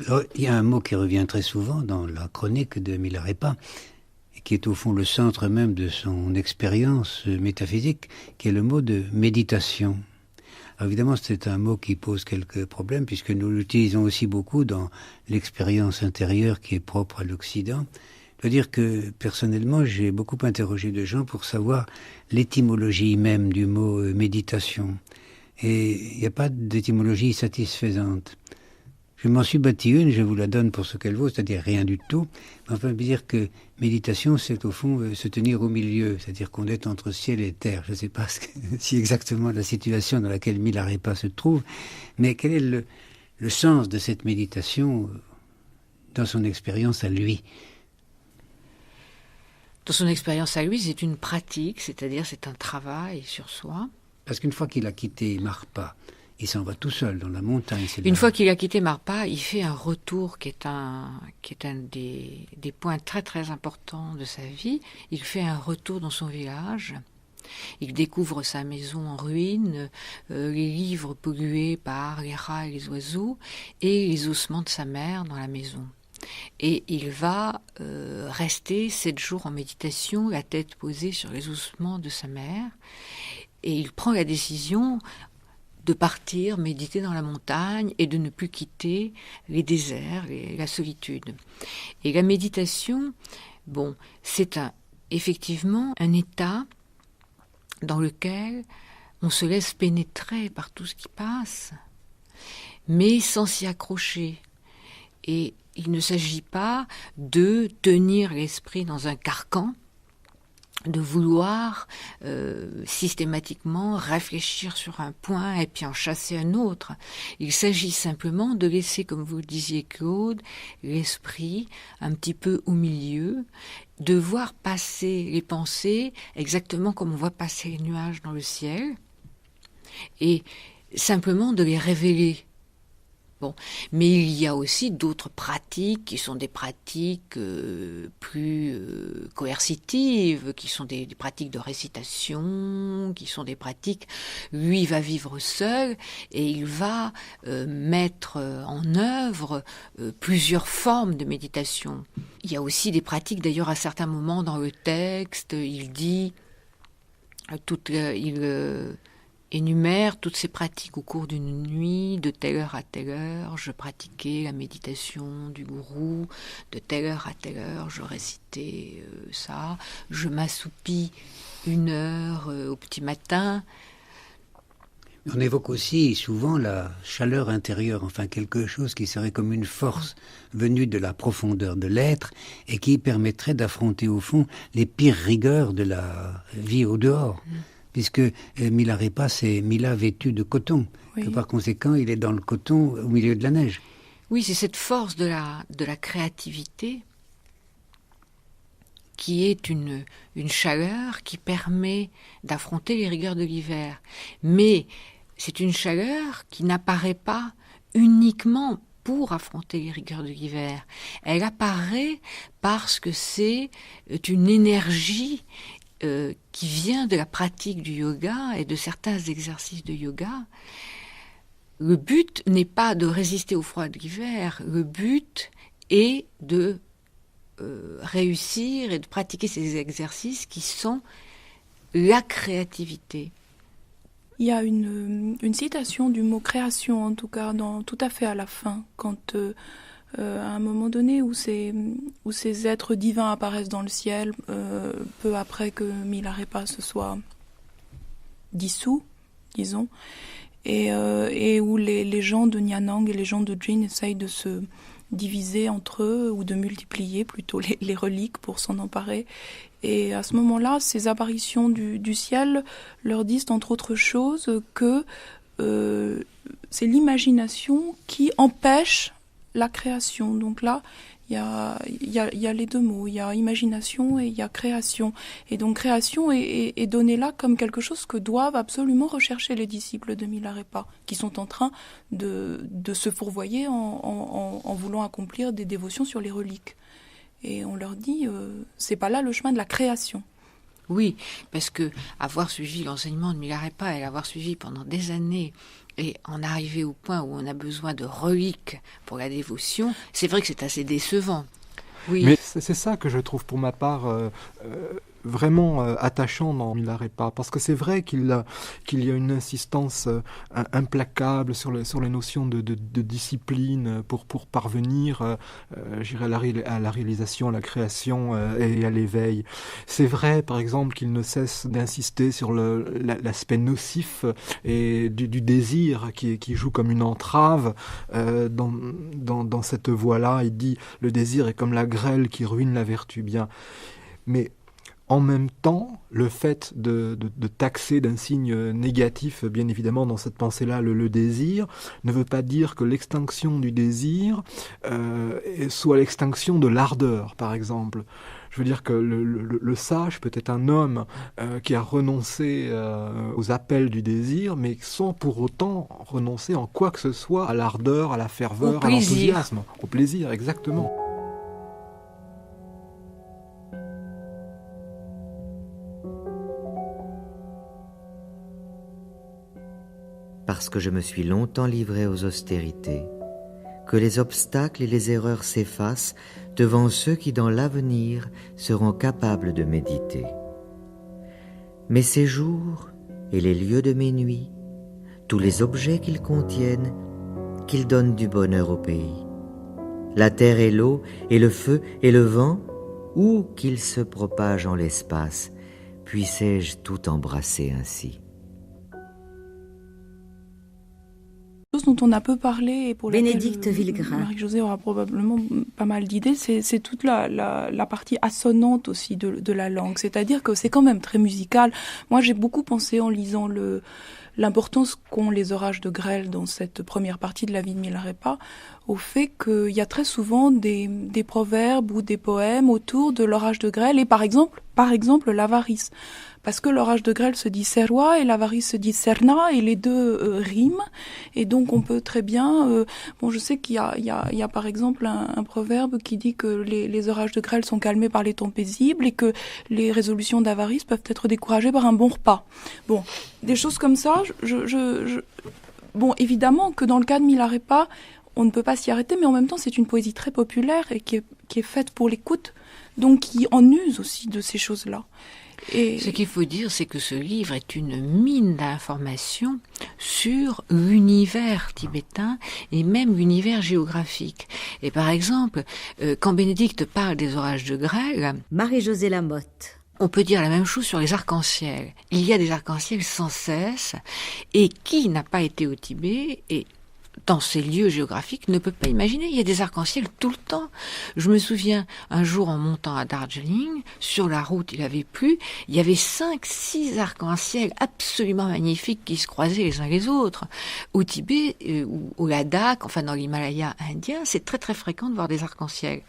Alors, il y a un mot qui revient très souvent dans la chronique de Milarepa, et qui est au fond le centre même de son expérience métaphysique, qui est le mot de méditation. Alors évidemment, c'est un mot qui pose quelques problèmes, puisque nous l'utilisons aussi beaucoup dans l'expérience intérieure qui est propre à l'Occident. Je dois dire que, personnellement, j'ai beaucoup interrogé de gens pour savoir l'étymologie même du mot méditation. Et il n'y a pas d'étymologie satisfaisante. Je m'en suis bâti une, je vous la donne pour ce qu'elle vaut, c'est-à-dire rien du tout. Mais enfin, dire que méditation, c'est au fond se tenir au milieu, c'est-à-dire qu'on est entre ciel et terre. Je ne sais pas si exactement la situation dans laquelle Milarepa se trouve, mais quel est le sens de cette méditation dans son expérience à lui? Dans son expérience à lui, c'est une pratique, c'est-à-dire c'est un travail sur soi. Parce qu'une fois qu'il a quitté Marpa, il s'en va tout seul dans la montagne. Une fois qu'il a quitté Marpa, il fait un retour qui est un des points très très importants de sa vie. Il fait un retour dans son village. Il découvre sa maison en ruine, les livres pollués par les rats et les oiseaux, et les ossements de sa mère dans la maison. Et il va rester 7 jours en méditation, la tête posée sur les ossements de sa mère. Et il prend la décision de partir méditer dans la montagne et de ne plus quitter les déserts, la solitude. Et la méditation, c'est effectivement un état dans lequel on se laisse pénétrer par tout ce qui passe, mais sans s'y accrocher. Et il ne s'agit pas de tenir l'esprit dans un carcan, de vouloir systématiquement réfléchir sur un point et puis en chasser un autre. Il s'agit simplement de laisser, comme vous le disiez Claude, l'esprit un petit peu au milieu, de voir passer les pensées exactement comme on voit passer les nuages dans le ciel, et simplement de les révéler. Mais il y a aussi d'autres pratiques qui sont des pratiques plus coercitives, qui sont des pratiques de récitation, qui sont des pratiques... Lui, il va vivre seul et il va mettre en œuvre plusieurs formes de méditation. Il y a aussi des pratiques, d'ailleurs à certains moments dans le texte, il dit... énumère toutes ces pratiques au cours d'une nuit, de telle heure à telle heure, je pratiquais la méditation du gourou, de telle heure à telle heure, je récitais ça, je m'assoupis 1 heure au petit matin. On évoque aussi souvent la chaleur intérieure, enfin quelque chose qui serait comme une force venue de la profondeur de l'être et qui permettrait d'affronter au fond les pires rigueurs de la vie au dehors. Puisque Milarepa, c'est Mila vêtu de coton. Oui. Que par conséquent, il est dans le coton au milieu de la neige. Oui, c'est cette force de la créativité qui est une chaleur qui permet d'affronter les rigueurs de l'hiver. Mais c'est une chaleur qui n'apparaît pas uniquement pour affronter les rigueurs de l'hiver. Elle apparaît parce que c'est une énergie qui vient de la pratique du yoga et de certains exercices de yoga. Le but n'est pas de résister au froid de l'hiver, le but est de réussir et de pratiquer ces exercices qui sont la créativité. Il y a une citation du mot création, en tout cas, tout à fait à la fin, quand à un moment donné où ces êtres divins apparaissent dans le ciel, peu après que Milarepa se soit dissous, disons, et où les gens de Nyanang et les gens de Jin essayent de se diviser entre eux ou de multiplier plutôt les reliques pour s'en emparer. Et à ce moment-là, ces apparitions du ciel leur disent entre autres choses que c'est l'imagination qui empêche la création. Donc là, il y a les deux mots, il y a imagination et il y a création. Et donc création est donnée là comme quelque chose que doivent absolument rechercher les disciples de Milarepa, qui sont en train de se fourvoyer en voulant accomplir des dévotions sur les reliques. Et on leur dit, c'est pas là le chemin de la création. Oui, parce que avoir suivi l'enseignement de Milarepa et l'avoir suivi pendant des années et en arriver au point où on a besoin de reliques pour la dévotion, c'est vrai que c'est assez décevant. Oui. Mais c'est ça que je trouve pour ma part vraiment attachant dans Milarepa, parce que c'est vrai qu'il y a une insistance implacable sur les notions de discipline pour parvenir à la réalisation, à la création et à l'éveil. C'est vrai par exemple qu'il ne cesse d'insister sur l'aspect nocif et du désir qui joue comme une entrave dans cette voie-là. Il dit le désir est comme la grêle qui ruine la vertu. Bien, mais en même temps, le fait de taxer d'un signe négatif, bien évidemment, dans cette pensée-là, le désir, ne veut pas dire que l'extinction du désir soit l'extinction de l'ardeur, par exemple. Je veux dire que le sage peut être un homme qui a renoncé aux appels du désir, mais sans pour autant renoncer en quoi que ce soit à l'ardeur, à la ferveur, à l'enthousiasme, au plaisir, exactement. Parce que je me suis longtemps livré aux austérités, que les obstacles et les erreurs s'effacent devant ceux qui dans l'avenir seront capables de méditer. Mes séjours et les lieux de mes nuits, tous les objets qu'ils contiennent, qu'ils donnent du bonheur au pays. La terre et l'eau et le feu et le vent, où qu'ils se propagent en l'espace, puissé-je tout embrasser ainsi. Chose dont on a peu parlé et pour Bénédicte Villegrain. Marie-Josée aura probablement pas mal d'idées, c'est toute la partie assonante aussi de la langue, c'est-à-dire que c'est quand même très musical. Moi j'ai beaucoup pensé en lisant l'importance qu'ont les orages de grêle dans cette première partie de la vie de Milarepa, au fait qu'il y a très souvent des proverbes ou des poèmes autour de l'orage de grêle et par exemple l'avarice. Parce que l'orage de grêle se dit serwa et l'avarice se dit serna et les deux riment. Et donc on peut très bien... je sais qu'il y a par exemple un proverbe qui dit que les orages de grêle sont calmés par les temps paisibles et que les résolutions d'avarice peuvent être découragées par un bon repas. Bon, des choses comme ça, Bon, évidemment que dans le cas de Milarepa, on ne peut pas s'y arrêter, mais en même temps c'est une poésie très populaire et qui est faite pour l'écoute, donc qui en use aussi de ces choses-là. Et ce qu'il faut dire, c'est que ce livre est une mine d'informations sur l'univers tibétain et même l'univers géographique. Et par exemple, quand Bénédicte parle des orages de grêle... Marie-Josée Lamotte. On peut dire la même chose sur les arcs-en-ciel. Il y a des arcs-en-ciel sans cesse, et qui n'a pas été au Tibet et dans ces lieux géographiques ne peut pas imaginer. Il y a des arcs-en-ciel tout le temps. Je me souviens, un jour en montant à Darjeeling, sur la route, il avait plu, il y avait 5-6 arcs-en-ciel absolument magnifiques qui se croisaient les uns les autres. Au Tibet, ou au Ladakh, enfin dans l'Himalaya indien, c'est très très fréquent de voir des arcs-en-ciel.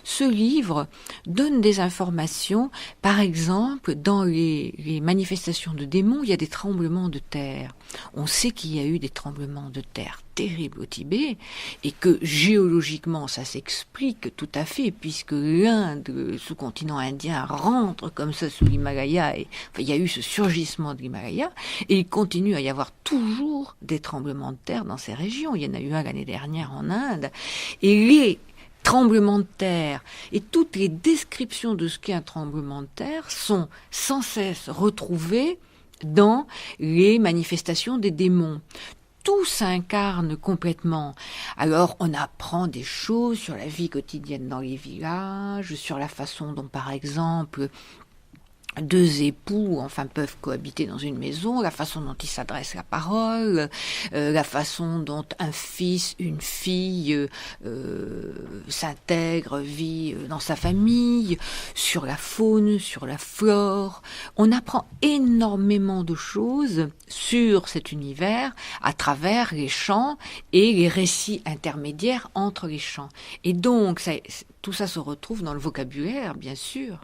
Ce livre donne des informations, par exemple, dans les manifestations de démons, il y a des tremblements de terre. On sait qu'il y a eu des tremblements de terre terribles au Tibet, et que géologiquement ça s'explique tout à fait, puisque l'Inde, le sous-continent indien, rentre comme ça sous l'Himalaya, et enfin, il y a eu ce surgissement de l'Himalaya, et il continue à y avoir toujours des tremblements de terre dans ces régions. Il y en a eu un l'année dernière en Inde, et les tremblements de terre et toutes les descriptions de ce qu'est un tremblement de terre sont sans cesse retrouvées dans les manifestations des démons. Tout s'incarne complètement. Alors on apprend des choses sur la vie quotidienne dans les villages, sur la façon dont par exemple deux époux peuvent cohabiter dans une maison, la façon dont ils s'adressent la parole, la façon dont un fils, une fille s'intègre, vit dans sa famille, sur la faune, sur la flore. On apprend énormément de choses sur cet univers à travers les chants et les récits intermédiaires entre les chants. Et donc tout ça se retrouve dans le vocabulaire, bien sûr.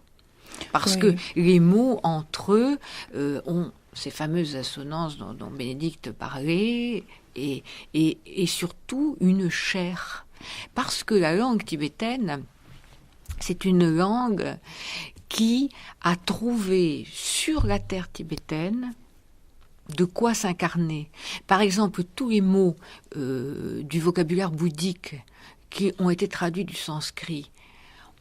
Parce que les mots entre eux ont ces fameuses assonances dont Bénédicte parlait, et surtout une chair. Parce que la langue tibétaine, c'est une langue qui a trouvé sur la terre tibétaine de quoi s'incarner. Par exemple, tous les mots du vocabulaire bouddhique qui ont été traduits du sanskrit,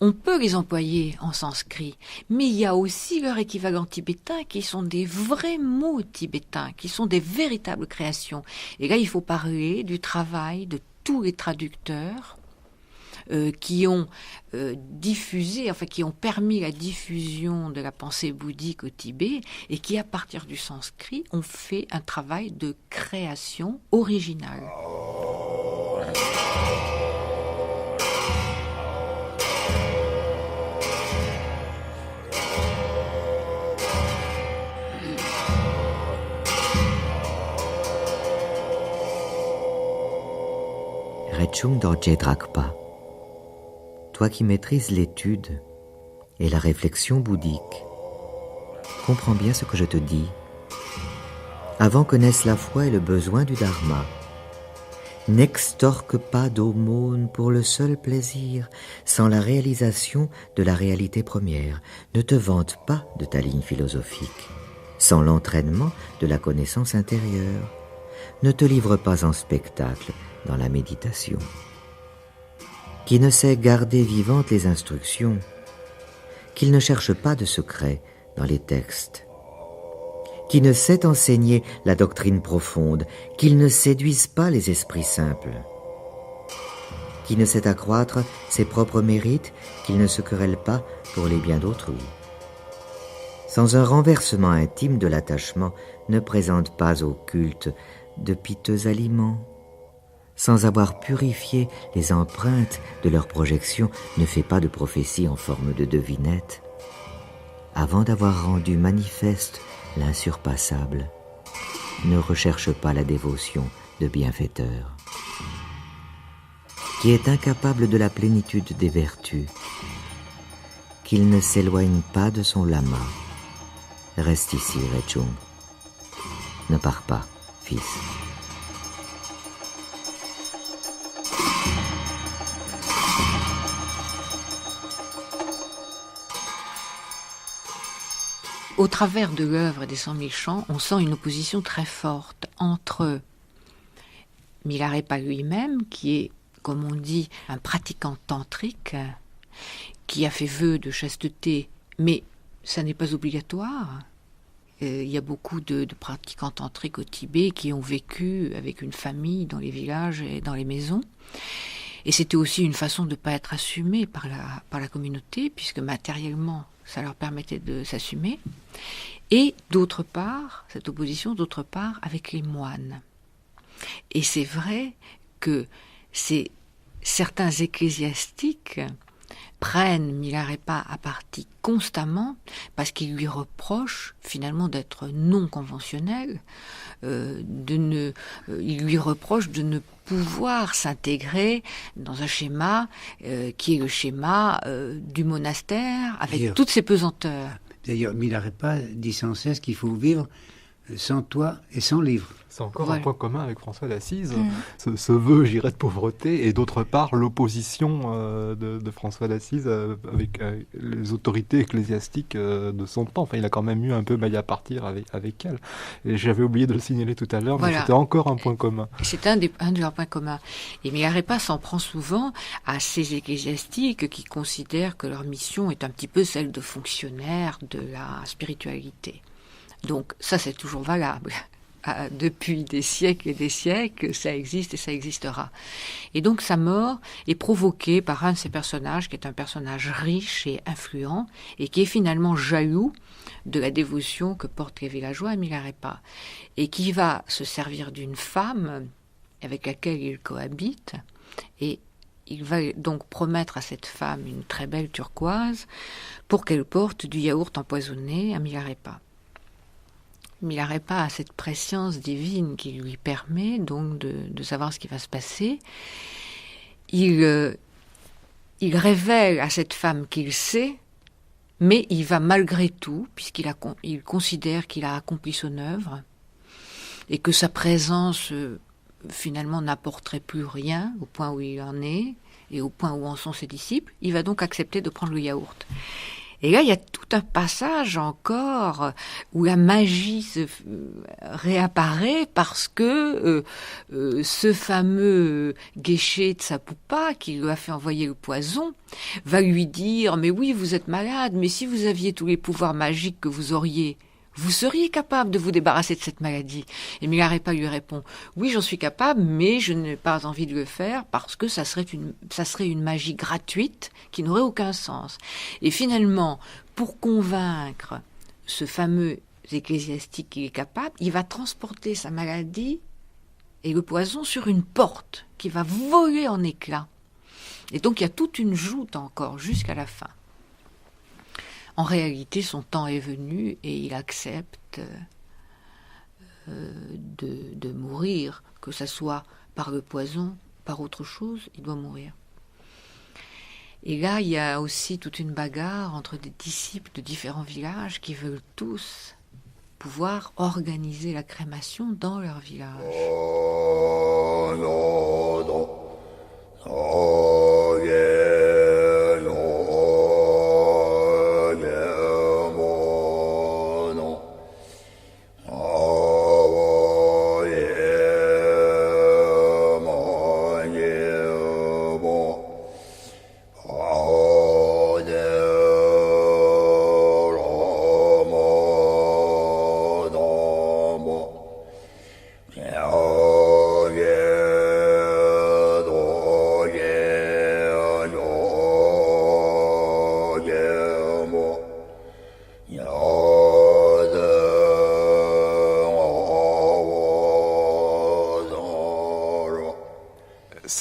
on peut les employer en sanskrit, mais il y a aussi leur équivalent tibétain qui sont des vrais mots tibétains, qui sont des véritables créations. Et là, il faut parler du travail de tous les traducteurs qui ont diffusé, qui ont permis la diffusion de la pensée bouddhique au Tibet et qui, à partir du sanskrit, ont fait un travail de création originale. Rechung Dorje Drakpa, toi qui maîtrises l'étude et la réflexion bouddhique, comprends bien ce que je te dis. Avant que naisse la foi et le besoin du dharma, n'extorque pas d'aumône pour le seul plaisir, sans la réalisation de la réalité première. Ne te vante pas de ta ligne philosophique, sans l'entraînement de la connaissance intérieure. Ne te livre pas en spectacle dans la méditation. Qui ne sait garder vivantes les instructions, qu'il ne cherche pas de secret dans les textes, qui ne sait enseigner la doctrine profonde, qu'il ne séduise pas les esprits simples, qui ne sait accroître ses propres mérites, qu'il ne se querelle pas pour les biens d'autrui. Sans un renversement intime de l'attachement, ne présente pas au culte de piteux aliments. Sans avoir purifié les empreintes de leurs projections, ne fais pas de prophétie en forme de devinette. Avant d'avoir rendu manifeste l'insurpassable, ne recherche pas la dévotion de bienfaiteur. Qui est incapable de la plénitude des vertus, qu'il ne s'éloigne pas de son lama. Reste ici, Rechung. Ne pars pas, fils. Au travers de l'œuvre des 100 000 chants, on sent une opposition très forte entre Milarepa lui-même, qui est, comme on dit, un pratiquant tantrique, qui a fait vœu de chasteté, mais ça n'est pas obligatoire. Il y a beaucoup de pratiquants tantriques au Tibet qui ont vécu avec une famille dans les villages et dans les maisons. Et c'était aussi une façon de ne pas être assumé par la communauté, puisque matériellement, ça leur permettait de s'assumer. Et d'autre part, cette opposition, d'autre part, avec les moines. Et c'est vrai que certains ecclésiastiques prennent Milarépa à partie constamment parce qu'ils lui reprochent finalement d'être non conventionnel, il lui reproche de ne pouvoir s'intégrer dans un schéma qui est le schéma du monastère avec toutes ses pesanteurs. D'ailleurs, Milarépa dit sans cesse qu'il faut vivre sans toit et sans livre. C'est encore un point commun avec François d'Assise, ce vœu, de pauvreté, et d'autre part l'opposition de François d'Assise avec les autorités ecclésiastiques de son temps. Enfin, il a quand même eu un peu maille à partir avec elle. Et j'avais oublié de le signaler tout à l'heure, mais c'était encore un point commun. C'est un de leurs points communs. Et Milarépa s'en prend souvent à ces ecclésiastiques qui considèrent que leur mission est un petit peu celle de fonctionnaires de la spiritualité. Donc ça, c'est toujours valable. Depuis des siècles et des siècles, ça existe et ça existera. Et donc sa mort est provoquée par un de ces personnages, qui est un personnage riche et influent, et qui est finalement jaloux de la dévotion que portent les villageois à Milarépa, et qui va se servir d'une femme avec laquelle il cohabite, et il va donc promettre à cette femme une très belle turquoise pour qu'elle porte du yaourt empoisonné à Milarépa. Milarépa a cette prescience divine qui lui permet donc de savoir ce qui va se passer. Il révèle à cette femme qu'il sait, mais il va malgré tout, puisqu'il considère qu'il a accompli son œuvre et que sa présence finalement n'apporterait plus rien au point où il en est et au point où en sont ses disciples, il va donc accepter de prendre le yaourt. Et là, il y a tout un passage encore où la magie se réapparaît parce que ce fameux Geshe Tsapupa qui lui a fait envoyer le poison va lui dire « Mais oui, vous êtes malade, mais si vous aviez tous les pouvoirs magiques que vous auriez, vous seriez capable de vous débarrasser de cette maladie. » Et Milarépa lui répond « Oui, j'en suis capable, mais je n'ai pas envie de le faire parce que ça serait une magie gratuite qui n'aurait aucun sens. » Et finalement, pour convaincre ce fameux ecclésiastique qu'il est capable, il va transporter sa maladie et le poison sur une porte qui va voler en éclats. Et donc il y a toute une joute encore jusqu'à la fin. En réalité, son temps est venu et il accepte de mourir, que ce soit par le poison, par autre chose, il doit mourir. Et là, il y a aussi toute une bagarre entre des disciples de différents villages qui veulent tous pouvoir organiser la crémation dans leur village.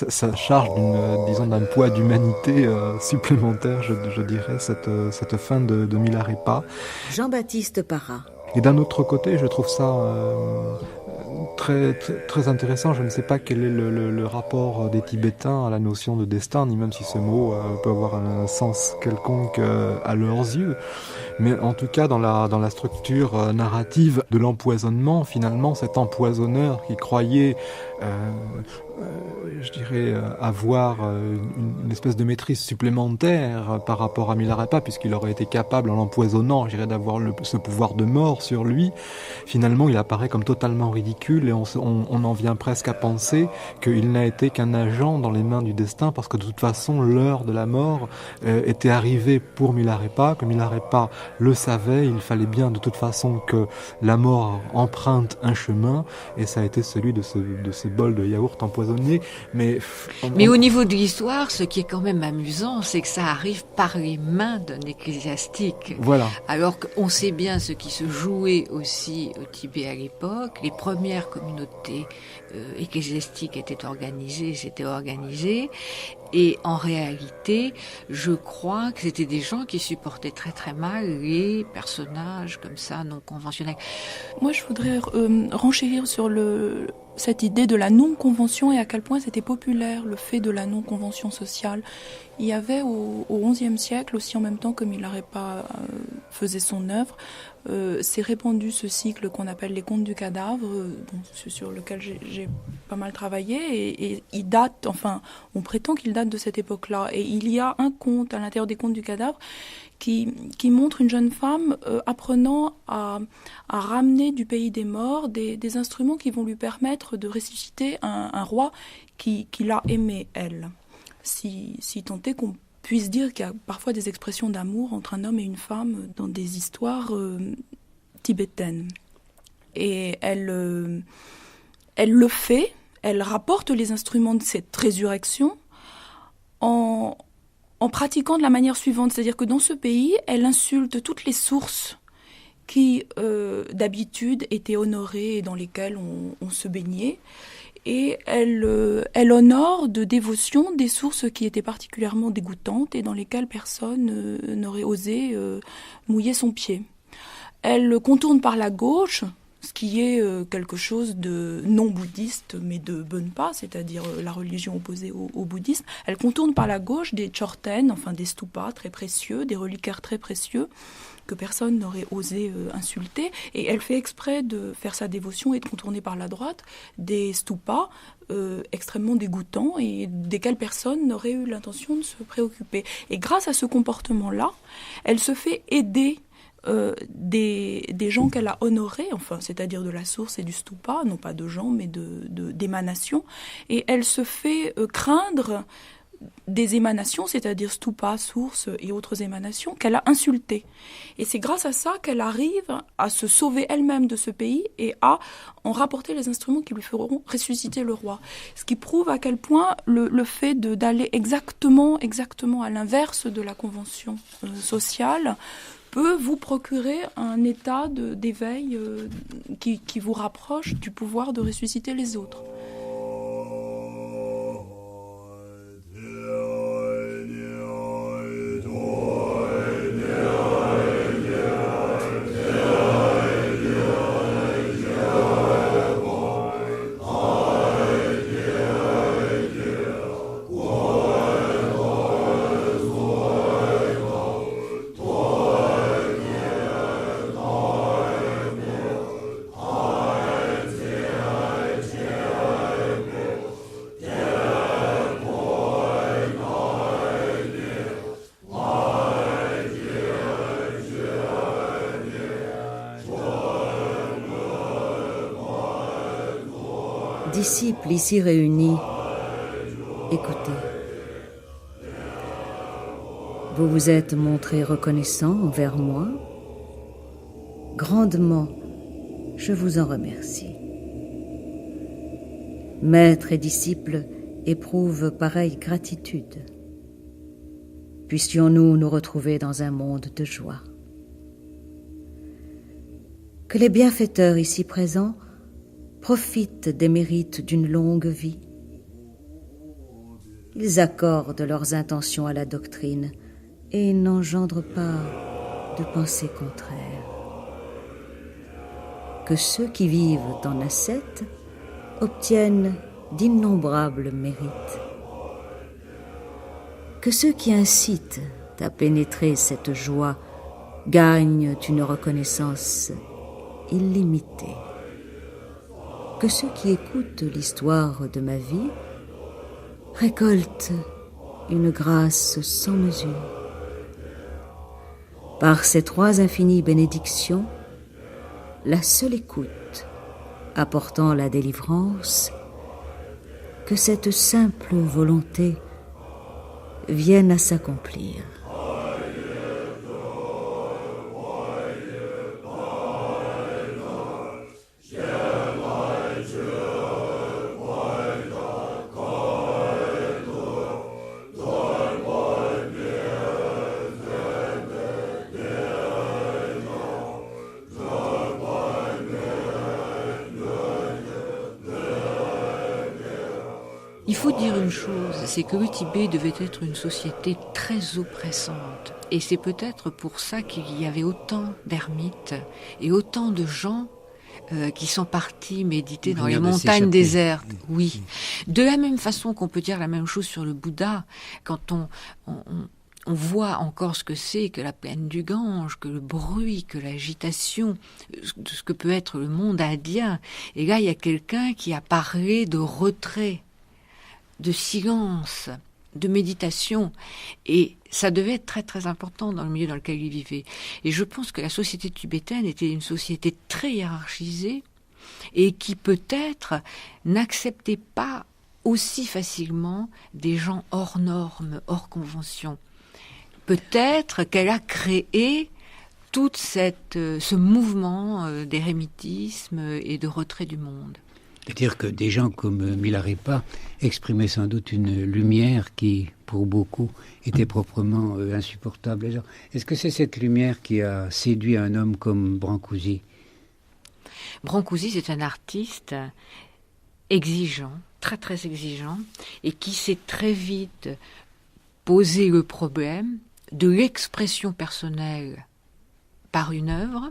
Ça charge d'un poids d'humanité supplémentaire, je dirais, cette fin de Milarépa. Jean-Baptiste Parra. Et d'un autre côté, je trouve ça très, très, très intéressant. Je ne sais pas quel est le rapport des Tibétains à la notion de destin, ni même si ce mot peut avoir un sens quelconque à leurs yeux. Mais en tout cas, dans la structure narrative de l'empoisonnement, finalement, cet empoisonneur qui croyait je dirais, avoir une espèce de maîtrise supplémentaire par rapport à Milarépa, puisqu'il aurait été capable, en l'empoisonnant, je dirais, d'avoir ce pouvoir de mort sur lui. Finalement, il apparaît comme totalement ridicule et on en vient presque à penser qu'il n'a été qu'un agent dans les mains du destin, parce que de toute façon, l'heure de la mort était arrivée pour Milarépa, que Milarépa le savait, il fallait bien de toute façon que la mort emprunte un chemin, et ça a été celui de ce bol de yaourt empoisonné. donné, mais... Mais au niveau de l'histoire, ce qui est quand même amusant, c'est que ça arrive par les mains d'un ecclésiastique. Voilà. Alors qu'on sait bien ce qui se jouait aussi au Tibet à l'époque. Les premières communautés ecclésiastiques s'étaient organisées. Et en réalité, je crois que c'était des gens qui supportaient très très mal les personnages comme ça, non conventionnels. Moi, je voudrais renchérir sur cette idée de la non-convention et à quel point c'était populaire, le fait de la non-convention sociale. Il y avait au XIe siècle, aussi en même temps que Milarepa faisait son œuvre, s'est répandu ce cycle qu'on appelle les contes du cadavre, sur lequel j'ai pas mal travaillé, et il date, enfin, on prétend qu'il date de cette époque-là. Et il y a un conte à l'intérieur des contes du cadavre qui montre une jeune femme apprenant à ramener du pays des morts des instruments qui vont lui permettre de ressusciter un roi qui l'a aimé, elle. Si tant est qu'on puisse dire qu'il y a parfois des expressions d'amour entre un homme et une femme dans des histoires tibétaines. Et elle le fait, elle rapporte les instruments de cette résurrection en pratiquant de la manière suivante, c'est-à-dire que dans ce pays, elle insulte toutes les sources qui, d'habitude, étaient honorées et dans lesquelles on se baignait. Et elle honore de dévotion des sources qui étaient particulièrement dégoûtantes et dans lesquelles personne n'aurait osé mouiller son pied. Elle contourne par la gauche, ce qui est quelque chose de non bouddhiste, mais de Bonpa, c'est-à-dire la religion opposée au bouddhisme. Elle contourne par la gauche des chorten, enfin des stupas très précieux, des reliquaires très précieux, que personne n'aurait osé insulter, et elle fait exprès de faire sa dévotion et de contourner par la droite des stupas extrêmement dégoûtants et desquels personne n'aurait eu l'intention de se préoccuper. Et grâce à ce comportement-là, elle se fait aider des gens qu'elle a honorés, enfin, c'est-à-dire de la source et du stupa, non pas de gens, mais d'émanations, et elle se fait craindre des émanations, c'est-à-dire stupa, source et autres émanations, qu'elle a insultées. Et c'est grâce à ça qu'elle arrive à se sauver elle-même de ce pays et à en rapporter les instruments qui lui feront ressusciter le roi. Ce qui prouve à quel point le fait d'aller exactement à l'inverse de la convention sociale peut vous procurer un état d'éveil qui vous rapproche du pouvoir de ressusciter les autres. Disciples ici réunis, écoutez. Vous vous êtes montrés reconnaissants envers moi. Grandement, je vous en remercie. Maître et disciples éprouvent pareille gratitude. Puissions-nous nous retrouver dans un monde de joie. Que les bienfaiteurs ici présents profitent des mérites d'une longue vie. Ils accordent leurs intentions à la doctrine et n'engendrent pas de pensées contraires. Que ceux qui vivent en ascète obtiennent d'innombrables mérites. Que ceux qui incitent à pénétrer cette joie gagnent une reconnaissance illimitée. Que ceux qui écoutent l'histoire de ma vie récoltent une grâce sans mesure. Par ces trois infinies bénédictions, la seule écoute apportant la délivrance, que cette simple volonté vienne à s'accomplir. Il faut dire une chose, c'est que le Tibet devait être une société très oppressante. Et c'est peut-être pour ça qu'il y avait autant d'ermites et autant de gens qui sont partis méditer dans les montagnes désertes. Oui. De la même façon qu'on peut dire la même chose sur le Bouddha, quand on voit encore ce que c'est que la plaine du Gange, que le bruit, que l'agitation, de ce que peut être le monde indien. Et là, il y a quelqu'un qui a parlé de retrait, de silence, de méditation. Et ça devait être très très important dans le milieu dans lequel il vivait. Et je pense que la société tibétaine était une société très hiérarchisée et qui peut-être n'acceptait pas aussi facilement des gens hors normes, hors convention. Peut-être qu'elle a créé tout ce mouvement d'érémitisme et de retrait du monde. C'est-à-dire que des gens comme Milarepa exprimaient sans doute une lumière qui, pour beaucoup, était proprement insupportable. Est-ce que c'est cette lumière qui a séduit un homme comme Brancusi ? Brancusi, c'est un artiste exigeant, très très exigeant, et qui s'est très vite posé le problème de l'expression personnelle par une œuvre,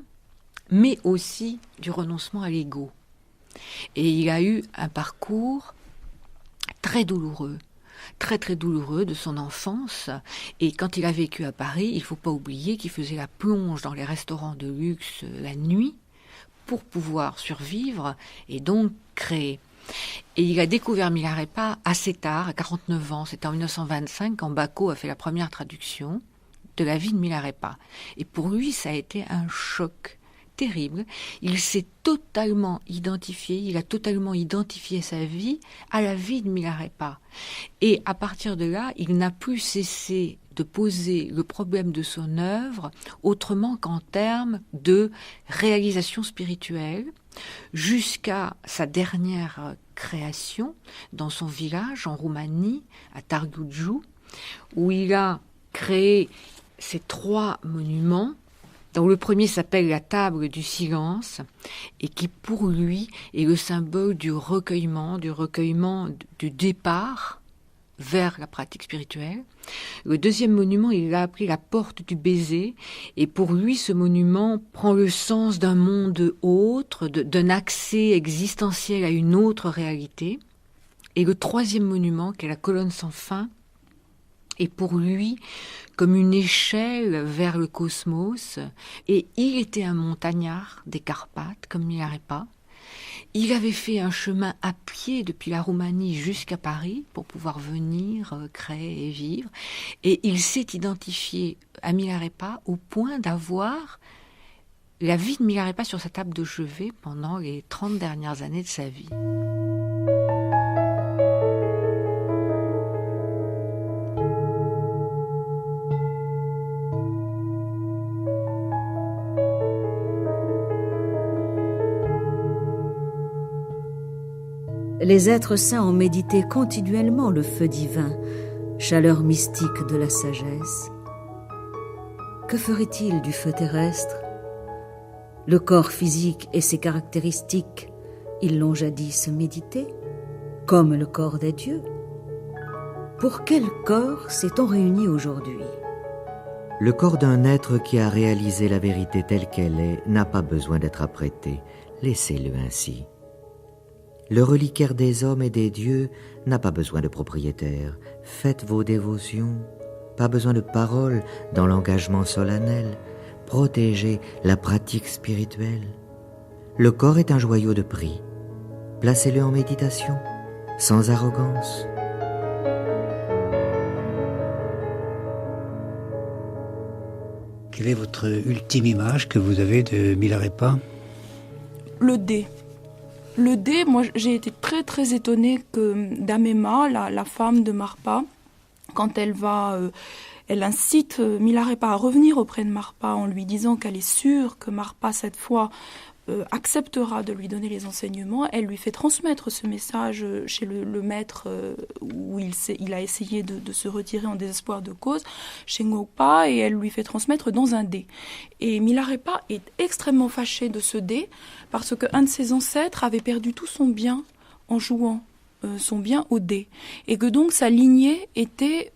mais aussi du renoncement à l'ego. Et il a eu un parcours très douloureux, très très douloureux de son enfance. Et quand il a vécu à Paris, il ne faut pas oublier qu'il faisait la plonge dans les restaurants de luxe la nuit pour pouvoir survivre et donc créer. Et il a découvert Milarepa assez tard, à 49 ans. C'était en 1925 quand Bacot a fait la première traduction de la vie de Milarepa. Et pour lui, ça a été un choc terrible. Il s'est totalement identifié, il a totalement identifié sa vie à la vie de Milarepa. Et à partir de là, il n'a plus cessé de poser le problème de son œuvre autrement qu'en termes de réalisation spirituelle, jusqu'à sa dernière création dans son village en Roumanie, à Targuju, où il a créé ces 3 monuments, dont le premier s'appelle la table du silence, et qui pour lui est le symbole du recueillement du départ vers la pratique spirituelle. Le deuxième monument, il l'a appelé la porte du baiser, et pour lui, ce monument prend le sens d'un monde autre, d'un accès existentiel à une autre réalité. Et le troisième monument, qui est la colonne sans fin, est pour lui comme une échelle vers le cosmos. Et il était un montagnard des Carpates, comme Milarepa. Il avait fait un chemin à pied depuis la Roumanie jusqu'à Paris pour pouvoir venir créer et vivre. Et il s'est identifié à Milarepa au point d'avoir la vie de Milarepa sur sa table de chevet pendant les 30 dernières années de sa vie. Les êtres saints ont médité continuellement le feu divin, chaleur mystique de la sagesse. Que ferait-il du feu terrestre ? Le corps physique et ses caractéristiques, ils l'ont jadis médité, comme le corps des dieux. Pour quel corps s'est-on réuni aujourd'hui ? Le corps d'un être qui a réalisé la vérité telle qu'elle est n'a pas besoin d'être apprêté. Laissez-le ainsi. Le reliquaire des hommes et des dieux n'a pas besoin de propriétaire. Faites vos dévotions. Pas besoin de paroles dans l'engagement solennel. Protégez la pratique spirituelle. Le corps est un joyau de prix. Placez-le en méditation, sans arrogance. Quelle est votre ultime image que vous avez de Milarepa ? Le dé. Le dé, moi j'ai été très très étonnée que Damema, la femme de Marpa, quand elle incite Milarepa à revenir auprès de Marpa en lui disant qu'elle est sûre que Marpa cette fois acceptera de lui donner les enseignements. Elle lui fait transmettre ce message chez le maître où il a essayé de se retirer en désespoir de cause, chez Ngokpa, et elle lui fait transmettre dans un dé. Et Milarepa est extrêmement fâché de ce dé parce qu'un de ses ancêtres avait perdu tout son bien en jouant son bien au dé, et que donc sa lignée était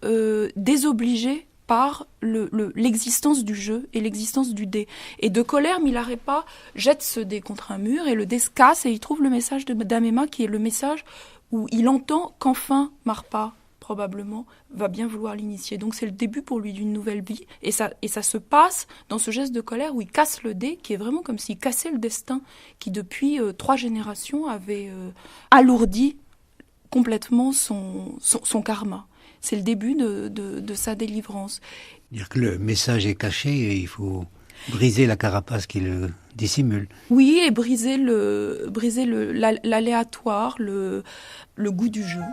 désobligée par l'existence du jeu et l'existence du dé. Et de colère, Milarepa jette ce dé contre un mur et le dé se casse et il trouve le message de Dame Emma qui est le message où il entend qu'enfin Marpa, probablement, va bien vouloir l'initier. Donc c'est le début pour lui d'une nouvelle vie et ça se passe dans ce geste de colère où il casse le dé qui est vraiment comme s'il cassait le destin qui depuis 3 générations avait alourdi complètement son karma. C'est le début de sa délivrance. Dire que le message est caché et il faut briser la carapace qui le dissimule. Oui, et briser l'aléatoire, le goût du jeu.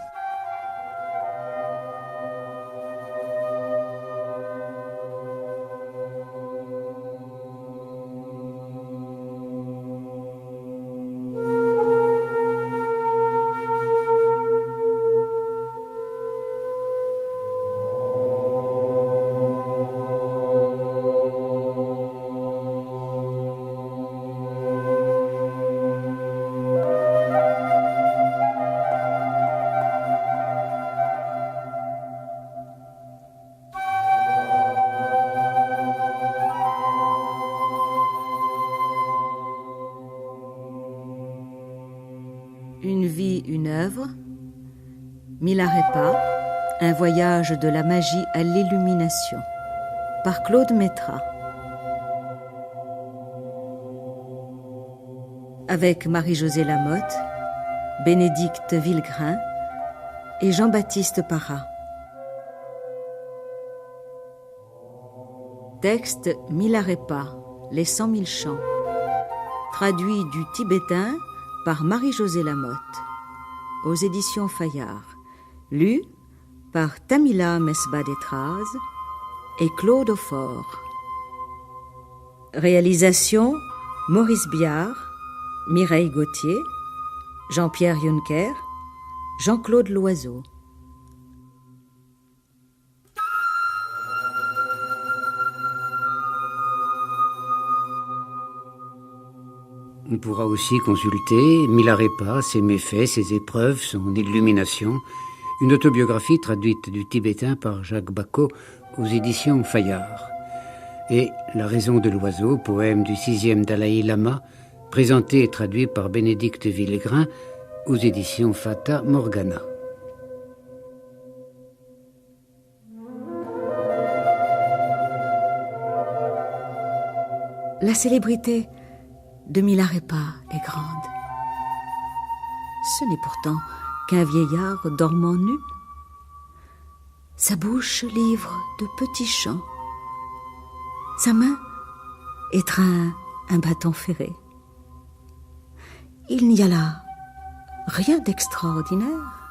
Une vie, une œuvre. Milarepa, un voyage de la magie à l'illumination. Par Claude Métra. Avec Marie-Josée Lamotte, Bénédicte Villegrain et Jean-Baptiste Parra. Texte Milarepa, les 100 000 chants. Traduit du tibétain par Marie-Josée Lamotte, aux éditions Fayard. Lu par Tamila Mesbah-Détraz et Claude Aufort. Réalisation Maurice Biard, Mireille Gauthier, Jean-Pierre Juncker, Jean-Claude Loiseau. On pourra aussi consulter Milarepa, ses méfaits, ses épreuves, son illumination, une autobiographie traduite du tibétain par Jacques Bacot aux éditions Fayard. Et La raison de l'oiseau, poème du 6e Dalai Lama, présenté et traduit par Bénédicte Villegrain aux éditions Fata Morgana. La célébrité de Milarepa est grande. Ce n'est pourtant qu'un vieillard dormant nu. Sa bouche livre de petits chants. Sa main étreint un bâton ferré. Il n'y a là rien d'extraordinaire.